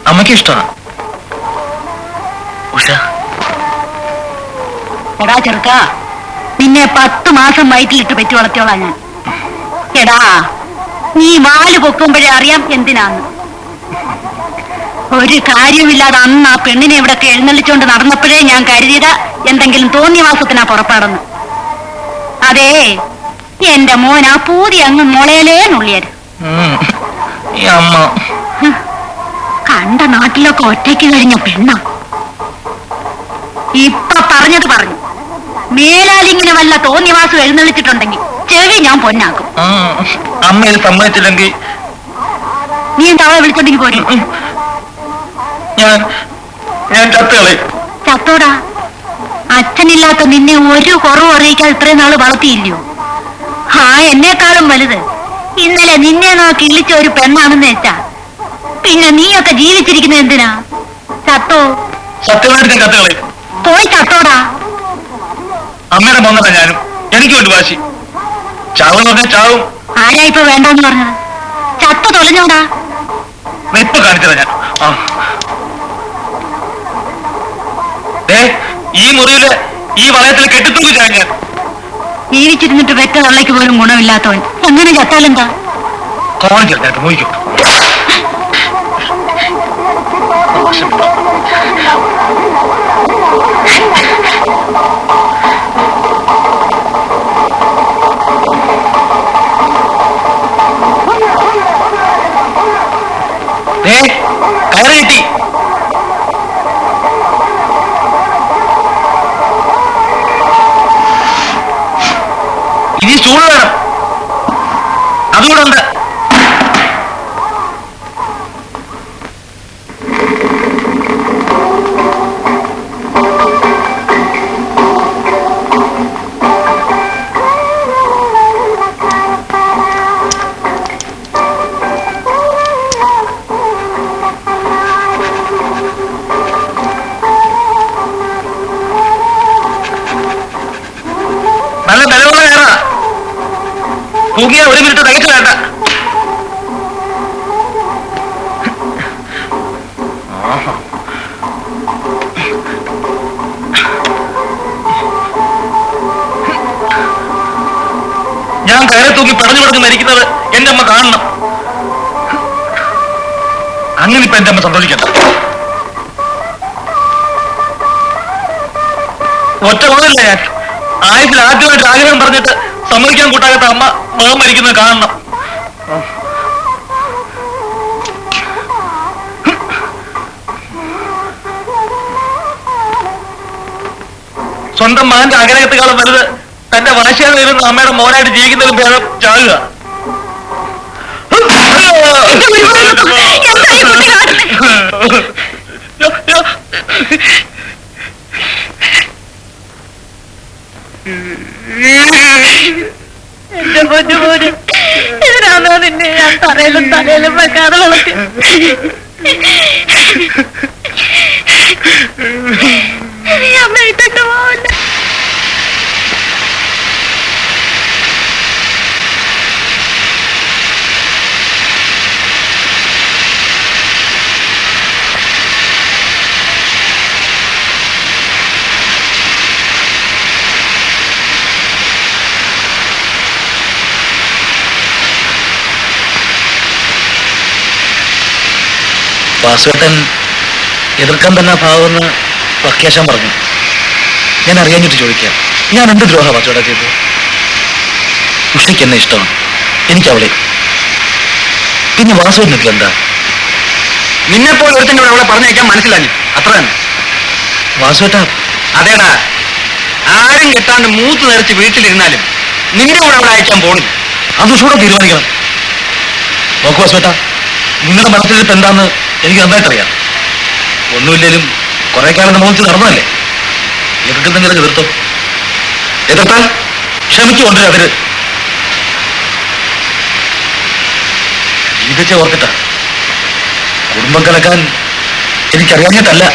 അമ്മയ്ക്ക് ഇഷ്ടമാണ്. ഉഷ, എടാ ചെറുക്ക, നിന്നെ 10 മാസം വയറ്റിലിട്ട് പെറ്റു വളർത്തിയോളാം ഞാൻ. എടാ, നീ വാല് പൊക്കുമ്പോഴേ അറിയാം എന്തിനാന്ന്. ഒരു കാര്യമില്ലാതെ അന്ന് ആ പെണ്ണിനെ ഇവിടൊക്കെ എഴുന്നള്ളിച്ചുകൊണ്ട് നടന്നപ്പോഴേ ഞാൻ കരുതിയത് എന്തെങ്കിലും തോന്നിയവാസത്തിനാ പുറപ്പാടെന്ന്. അതേ, എന്റെ മോൻ ആ പൂതി അങ്ങ് മുളയിലേ നുള്ളിയത്. ഈ അമ്മ കണ്ട നാട്ടിലൊക്കെ ഒറ്റയ്ക്ക് കഴിഞ്ഞ പെണ്ണ. ഇപ്പൊ പറഞ്ഞത് പറഞ്ഞു. മേലാലിങ്ങനെ വല്ല തോന്നിയവാസം എഴുന്നള്ളിച്ചിട്ടുണ്ടെങ്കിൽ ചെവി ഞാൻ പൊന്നാക്കും. അമ്മ ഇത് സമ്മതിച്ചില്ലെങ്കിൽ നീ എന്താ അവളെ വിളിച്ചോണ്ടെങ്കിൽ പോരും. ഞാൻ ചത്തുകളെ. ചത്തോടാ, അച്ഛനില്ലാത്ത നിന്നെ ഒരു കുറവ് അറിയിക്കാതെ ഇത്രയും നാള് വളർത്തിയില്ലയോ? ആ, എന്നെക്കാളും വലുത് ഇന്നലെ നിന്നെ നോക്കി ഇളിച്ച ഒരു പെണ്ണാണെന്ന് വെച്ചാ പിന്നെ നീയൊക്കെ ജീവിച്ചിരിക്കുന്നത് എന്തിനാ? ചത്തോ? സത്യമായിട്ട് ഞാൻ ചത്തുകളെ. പോയി ചത്തോടാ. അമ്മയുടെ മോന്നല്ല ഞാനും. എനിക്കുണ്ട് വാശി. ചാവും പറഞ്ഞാൽ ചാവും. ആരാ ഇപ്പൊ വേണ്ടെന്ന് പറഞ്ഞത്? ചത്തു തൊലഞ്ഞോടാ. ഇപ്പൊ കാണിച്ചതാ ഞാൻ. ഈ മുറിയില് ഈ വളയത്തിൽ കെട്ടിത്തൂക്കിച്ചാ ഞാൻ. ജീവിച്ചിരുന്നിട്ട് പെറ്റ തള്ളയ്ക്ക് പോലും ഗുണമില്ലാത്തവൻ എങ്ങനെ ചത്താലെന്താ? കാണിച്ചു നോക്കിക്കോ. കയറി കിട്ടി. ഇനി സ്റ്റൂൾ വേണം, അതുകൂടെ ഉണ്ട്. നല്ല ബലമുള്ള കയറാ. തൂക്കിയ 1 മിനിറ്റ് തികച്ചു വേണ്ട. ഞാൻ കയറി തൂങ്ങി പിടഞ്ഞു പിടഞ്ഞ് മരിക്കുന്നത് എന്റെ അമ്മ കാണണം. അങ്ങനെ ഇപ്പൊ എന്റെ അമ്മ സന്തോഷിക്കണ്ട. ഒറ്റ കൊള്ളല്ല ഞാൻ. ആയുസിൽ ആദ്യമായിട്ട് ആഗ്രഹം പറഞ്ഞിട്ട് സമ്മതിക്കാൻ കൂട്ടാകാത്ത അമ്മ മകൻ മരിക്കുന്നത് കാണണം. സ്വന്തം മകന്റെ ആഗ്രഹത്തെക്കാളും വലുത് തന്റെ വാശിയാൽ വരുന്ന അമ്മയുടെ മോനായിട്ട് ജീവിക്കുന്നതിലും ഭേദം ചാകുക. എന്റെ പൊന്നുപോര്, ഇതിനാണോ നിന്നെ ഞാൻ തലയിലും തലയിലും വെക്കാതെ വളർത്തി? നീ അമ്മയിട്ടു പോവില്ല. വാസുവേട്ടൻ എതിർക്കാൻ തന്നെ ഭാവമെന്ന് വക്കേശം പറഞ്ഞു. ഞാൻ അറിയാഞ്ഞിട്ട് ചോദിക്കാം, ഞാൻ എന്ത് ദ്രോഹ വാസുവേട്ട ചെയ്തു? ഉഷയ്ക്ക് എന്നെ ഇഷ്ടമാണ്, എനിക്ക് അവളെ. പിന്നെ വാസുവേട്ടനത്തിൽ എന്താ? നിന്നെപ്പോലെ ഒരുത്തൻ്റെ അവളെ പറഞ്ഞയക്കാൻ മനസ്സിലാഞ്ഞു, അത്ര തന്നെ. വാസുവേട്ട, അതേടാ, ആരും കെട്ടാണ്ട് മൂത്ത് നിറച്ച് വീട്ടിലിരുന്നാലും നിന്റെ കൂടെ അവിടെ അയക്കാൻ പോണില്ല. അത് ഉഷയോടെ തീരുമാനിക്കണം. നോക്കൂ വാസുവേട്ട, നിങ്ങളുടെ മനസ്സിലിരിപ്പ് എന്താന്ന് എനിക്ക് നന്നായിട്ടറിയാം. ഒന്നുമില്ലേലും കുറെ കാലം നമ്മൾ നടന്നതല്ലേ. എതിർക്കുന്നെങ്കിലും എതിർത്തോ. എതിർത്താൽ ക്ഷമിച്ചുകൊണ്ട് അവര് ജീവിച്ച ഓർത്തിട്ടാ. കുടുംബം കലക്കാൻ എനിക്കറിയാഞ്ഞിട്ടല്ല.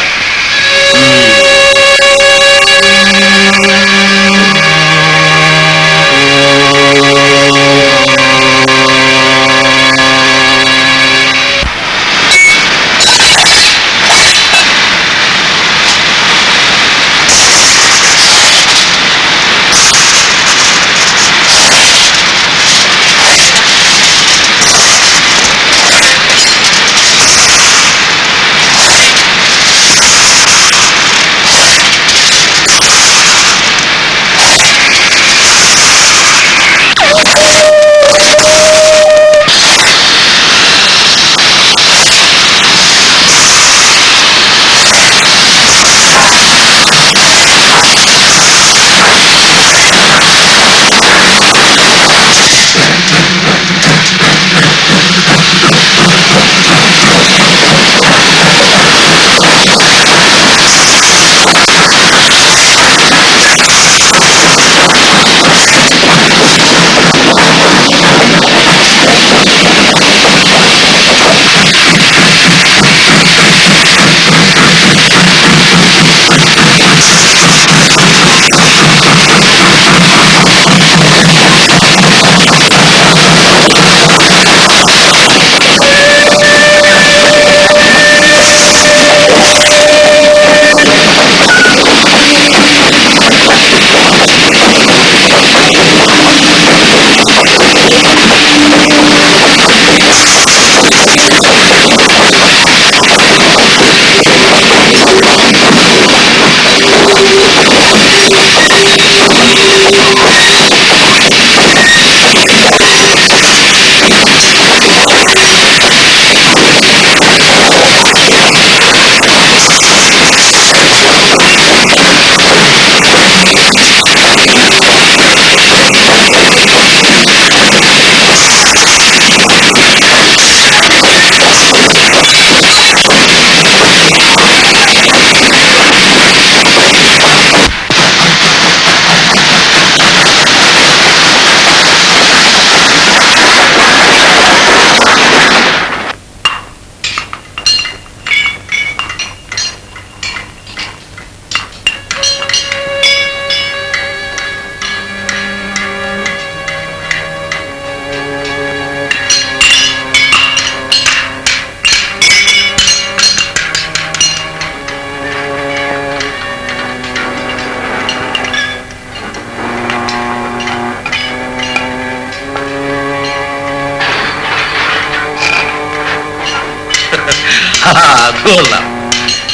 അത് കൊള്ളാം.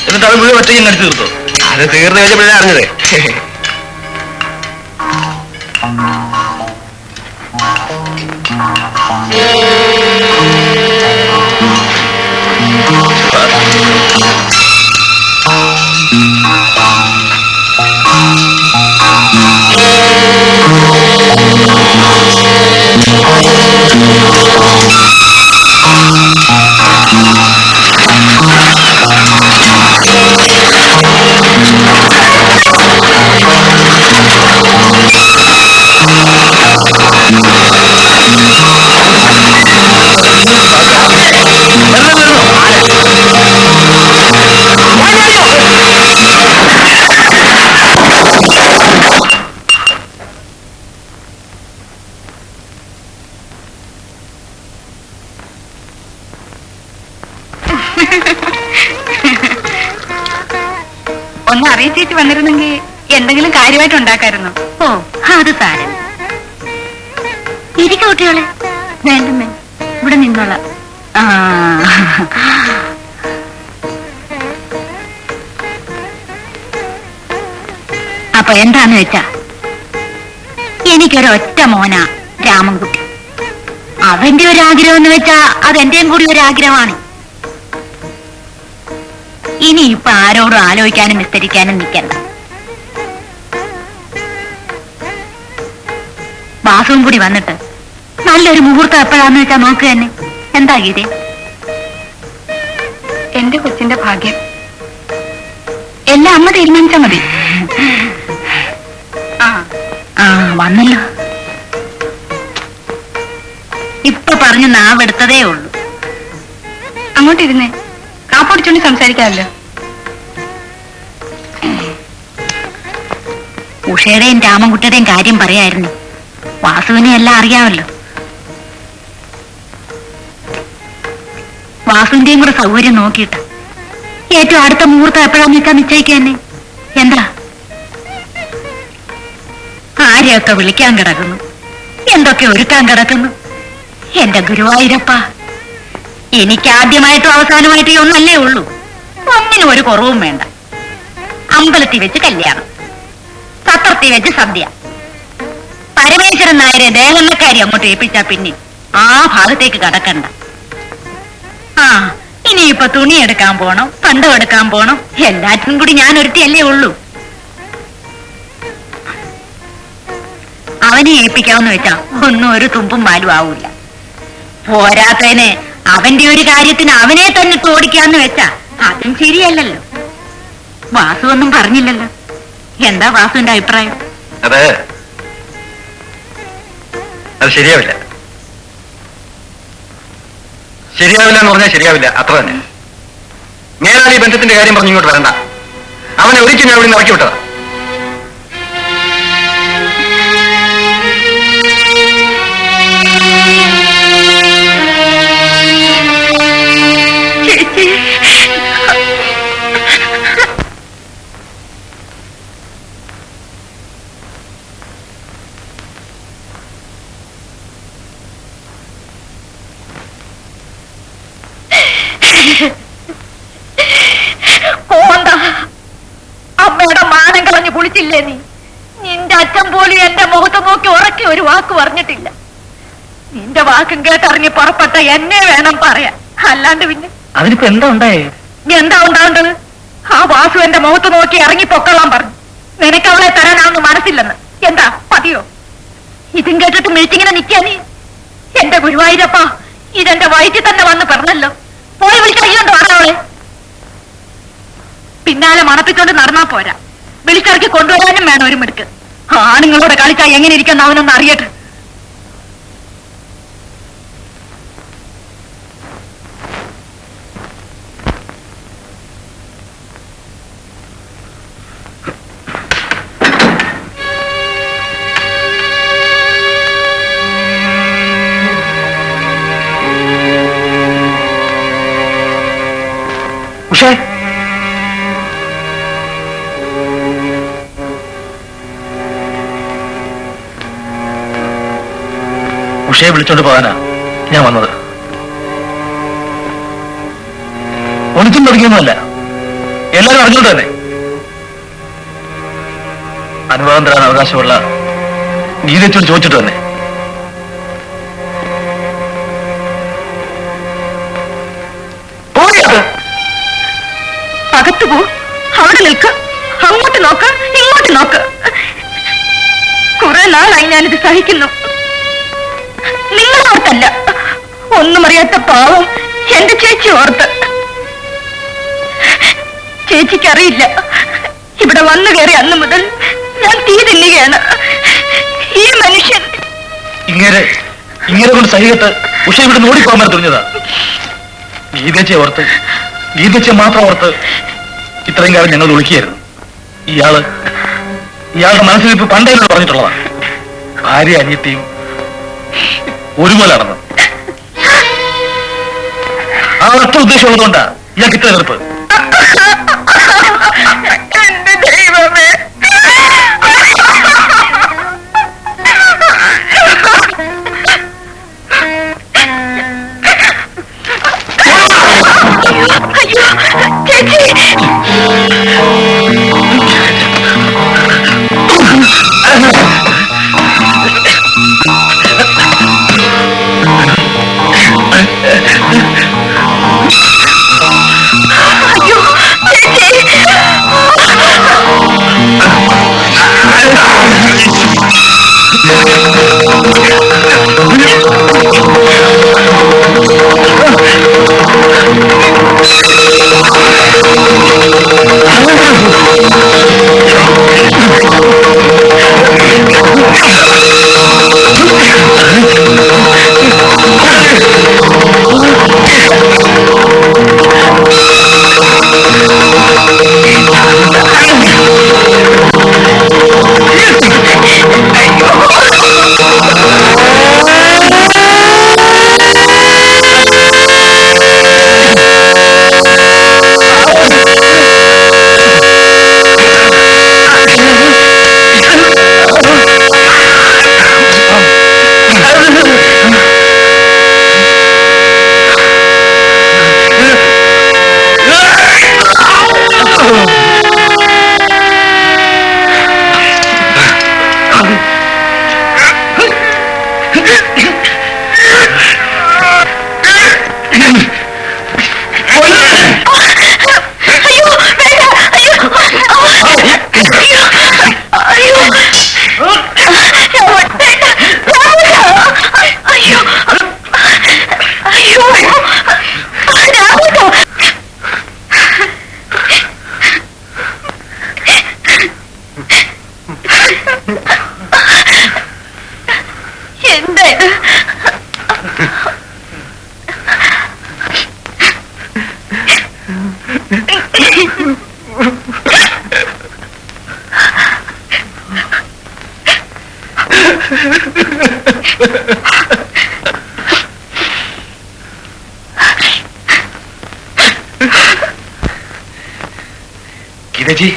എന്നിട്ട് അത് മുഴുവൻ ഒറ്റയ്ക്ക് അടിച്ചു തീർത്തോ? അത് തീർന്നു കഴിഞ്ഞപ്പോഴേ അറിഞ്ഞത്. ഒന്ന് അറിയിച്ചേച്ച് വന്നിരുന്നെങ്കിൽ എന്തെങ്കിലും കാര്യമായിട്ട് ഉണ്ടാക്കായിരുന്നു. ഓ അത് സാരം. ഇരിക്ക കുട്ടികളെ. വേണ്ടമ്മേ, ഇവിടെ നിന്നോളാം. അപ്പൊ എന്താന്ന് വെച്ചാ, എനിക്കൊരൊറ്റ മോനാ രാമൻകുട്ടി. അവന്റെ ഒരു ആഗ്രഹം എന്ന് വെച്ചാ അതെന്റെയും കൂടി ഒരു ആഗ്രഹമാണ്. ഇനി ഇപ്പൊ ആരോടും ആലോചിക്കാനും വിസ്തരിക്കാനും നിൽക്കണ്ട. വാസവും കൂടി വന്നിട്ട് നല്ലൊരു മുഹൂർത്തം എപ്പോഴാന്ന് വെച്ചാ നോക്കുക തന്നെ. എന്താ ഗീതേ? എന്റെ കൊച്ചിന്റെ ഭാഗ്യം എല്ലാം അമ്മ തീരുമാനിച്ചാ മതി. ആ വന്നല്ലോ. ഇപ്പൊ പറഞ്ഞു നാവെടുത്തതേ ഉള്ളൂ. അങ്ങോട്ടിരുന്നേ, കാപ്പൊടിച്ചോണ്ട് സംസാരിക്കാമല്ലോ. ഉഷയുടെയും രാമൻകുട്ടിയുടെയും കാര്യം പറയായിരുന്നു. വാസുവിനെ എല്ലാം അറിയാമല്ലോ. വാസുവിന്റെയും കൂടെ സൗകര്യം നോക്കിയിട്ട് ഏറ്റവും അടുത്ത മുഹൂർത്തം എപ്പോഴാന്ന് വെച്ചാൽ നിശ്ചയിക്കുക തന്നെ. എന്താ ആരെയൊക്കെ വിളിക്കാൻ കിടക്കുന്നു, എന്തൊക്കെ ഒരുക്കാൻ കിടക്കുന്നു. എന്റെ ഗുരുവായൂരപ്പ, എനിക്ക് ആദ്യമായിട്ടും അവസാനമായിട്ടും ഒന്നല്ലേ ഉള്ളൂ. ഒന്നിനും ഒരു കുറവും വേണ്ട. അമ്പലത്തിൽ വെച്ച് കല്യാണം, സത്രത്തിൽ വെച്ച് സദ്യ. പരമേശ്വരൻ നായരെ ദേഹമ്മക്കാരി അങ്ങോട്ട് ഏൽപ്പിച്ചാ പിന്നെ ആ ഭാഗത്തേക്ക് കടക്കണ്ട. ആ ഇനിയിപ്പൊ തുണി എടുക്കാൻ പോണം, പണ്ടം എടുക്കാൻ പോണം. എല്ലാറ്റിനും കൂടി ഞാൻ ഒരുത്തിയല്ലേ ഉള്ളൂ. അവനെ ഏൽപ്പിക്കാമെന്ന് വെച്ചാ ഒന്നും ഒരു തുമ്പും പാലും ആവൂല. പോരാത്തതിന് അവന്റെ ഒരു കാര്യത്തിന് അവനെ തന്നെ ഓടിക്കാന്ന് വെച്ചാ അതും ശരിയല്ലല്ലോ. വാസു ഒന്നും പറഞ്ഞില്ലല്ലോ. എന്താ വാസുവിന്റെ അഭിപ്രായം? അത് ശരിയാവില്ല. ശരിയാവില്ല എന്ന് പറഞ്ഞാൽ ശരിയാവില്ല, അത്ര തന്നെ. മേലാളി ബന്ധത്തിന്റെ കാര്യം പറഞ്ഞു ഇങ്ങോട്ട് വരണ്ട. അവനെ ഒരിക്കലും അവിടെ നിന്ന് ഇറക്കി വിട്ടതാ. അമ്മയുടെ മാനം കളഞ്ഞു കുളിച്ചില്ലേ നീ? നിന്റെ അച്ഛൻ പോലും എന്റെ മുഖത്ത് നോക്കി ഉറക്കി ഒരു വാക്ക് പറഞ്ഞിട്ടില്ല. നിന്റെ വാക്കും കേട്ടിറങ്ങി പുറപ്പെട്ട എന്നെ വേണം പറയാൻ, അല്ലാണ്ട് പിന്നെ. അതിനിപ്പോ എന്താ ഉണ്ടായേ? എന്താ ഉണ്ടാവേണ്ടത്? ആ വാസു എന്റെ മുഖത്ത് നോക്കി ഇറങ്ങി പൊക്കളാൻ പറഞ്ഞു. നിനക്ക് അവളെ തരാനാണെന്ന് മനസ്സില്ലെന്ന്. എന്താ പതിയോ? ഇതും കേട്ടിട്ട് മിഴിച്ചിങ്ങനെ നിൽക്കാ നീ? എന്റെ ഗുരുവായൂരപ്പ, ഇതെന്റെ വയറ്റിൽ തന്നെ വന്ന് പറഞ്ഞല്ലോ. പോയി വിളിച്ചറിയുന്നുണ്ടോ ആളവളെ? പിന്നാലെ മണപ്പിച്ചോണ്ട് നടന്നാ പോരാ, വിളിച്ചിറക്കി കൊണ്ടുവരാനും വേണം ഒരു മിടുക്ക്. ആണുങ്ങളോട് കളിച്ചാ എങ്ങനെ ഇരിക്കുന്ന അവനൊന്ന് അറിയട്ടെ. ഉഷേ, ഉഷയെ വിളിച്ചോണ്ട് പോകാനാ ഞാൻ വന്നത്. ഒളിച്ചും പഠിക്കുന്നതല്ല, എല്ലാവരും അറിഞ്ഞോണ്ട് തന്നെ. അനുവാദം തരാൻ അവകാശമുള്ള ഗീതച്ചോട് ചോദിച്ചിട്ട് തന്നെ. അകത്തു പോ, അവിടെ നിൽക്ക, അങ്ങോട്ട് നോക്ക, ഇങ്ങോട്ട് നോക്ക. കുറെ നാളായി ഞാനിത് സഹിക്കുന്നു. നിങ്ങളോർത്തല്ല, ഒന്നും അറിയാത്ത പാവം എന്റെ ചേച്ചി ഓർത്ത്. ചേച്ചിക്കറിയില്ല, ഇവിടെ വന്നു കയറി അന്ന് മുതൽ ഞാൻ തീ തിന്നുകയാണ്. ഈ മനുഷ്യൻ ഇങ്ങനെ കൊണ്ട് സഹികത്ത് ഉഷ ഇവിടെ ഓടിപ്പോകാൻ വരെ തുനിഞ്ഞതാ. ഗീതച്ചയെ ഓർത്ത്, ഗീതച്ചയെ മാത്രം ഓർത്ത് ഇത്രയും കാലം ഞങ്ങൾ ഒളിക്കുകയായിരുന്നു. ഇയാളുടെ മനസ്സിൽ ഇപ്പൊ പണ്ടേ പറഞ്ഞിട്ടുള്ളതാണ്. ഭാര്യ അനിയത്തിയും ഒരുപോലെ നടന്നു. ആ ഒറ്റ ഉദ്ദേശം ഉള്ളതുകൊണ്ടാ ഇയാൾക്ക് ഇത്ര എതിർപ്പ്. എന്റെ ദൈവമേ, അയ്യോ ചേച്ചി, ഗീതജി,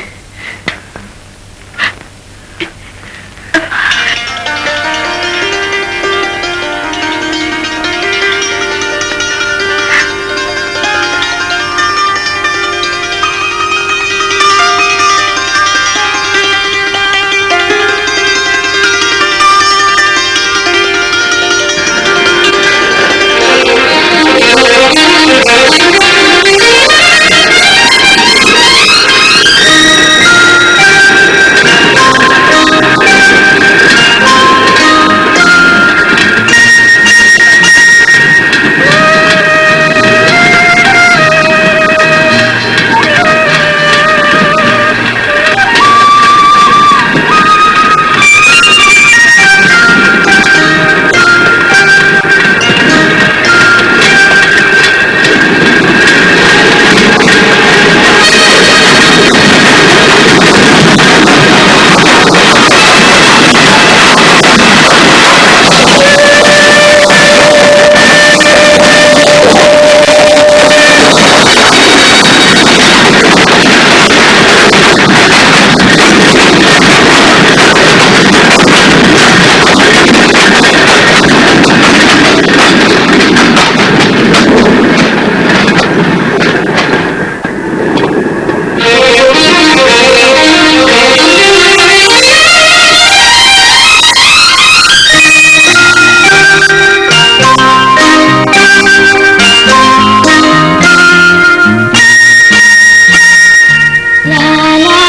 ലാ ലാ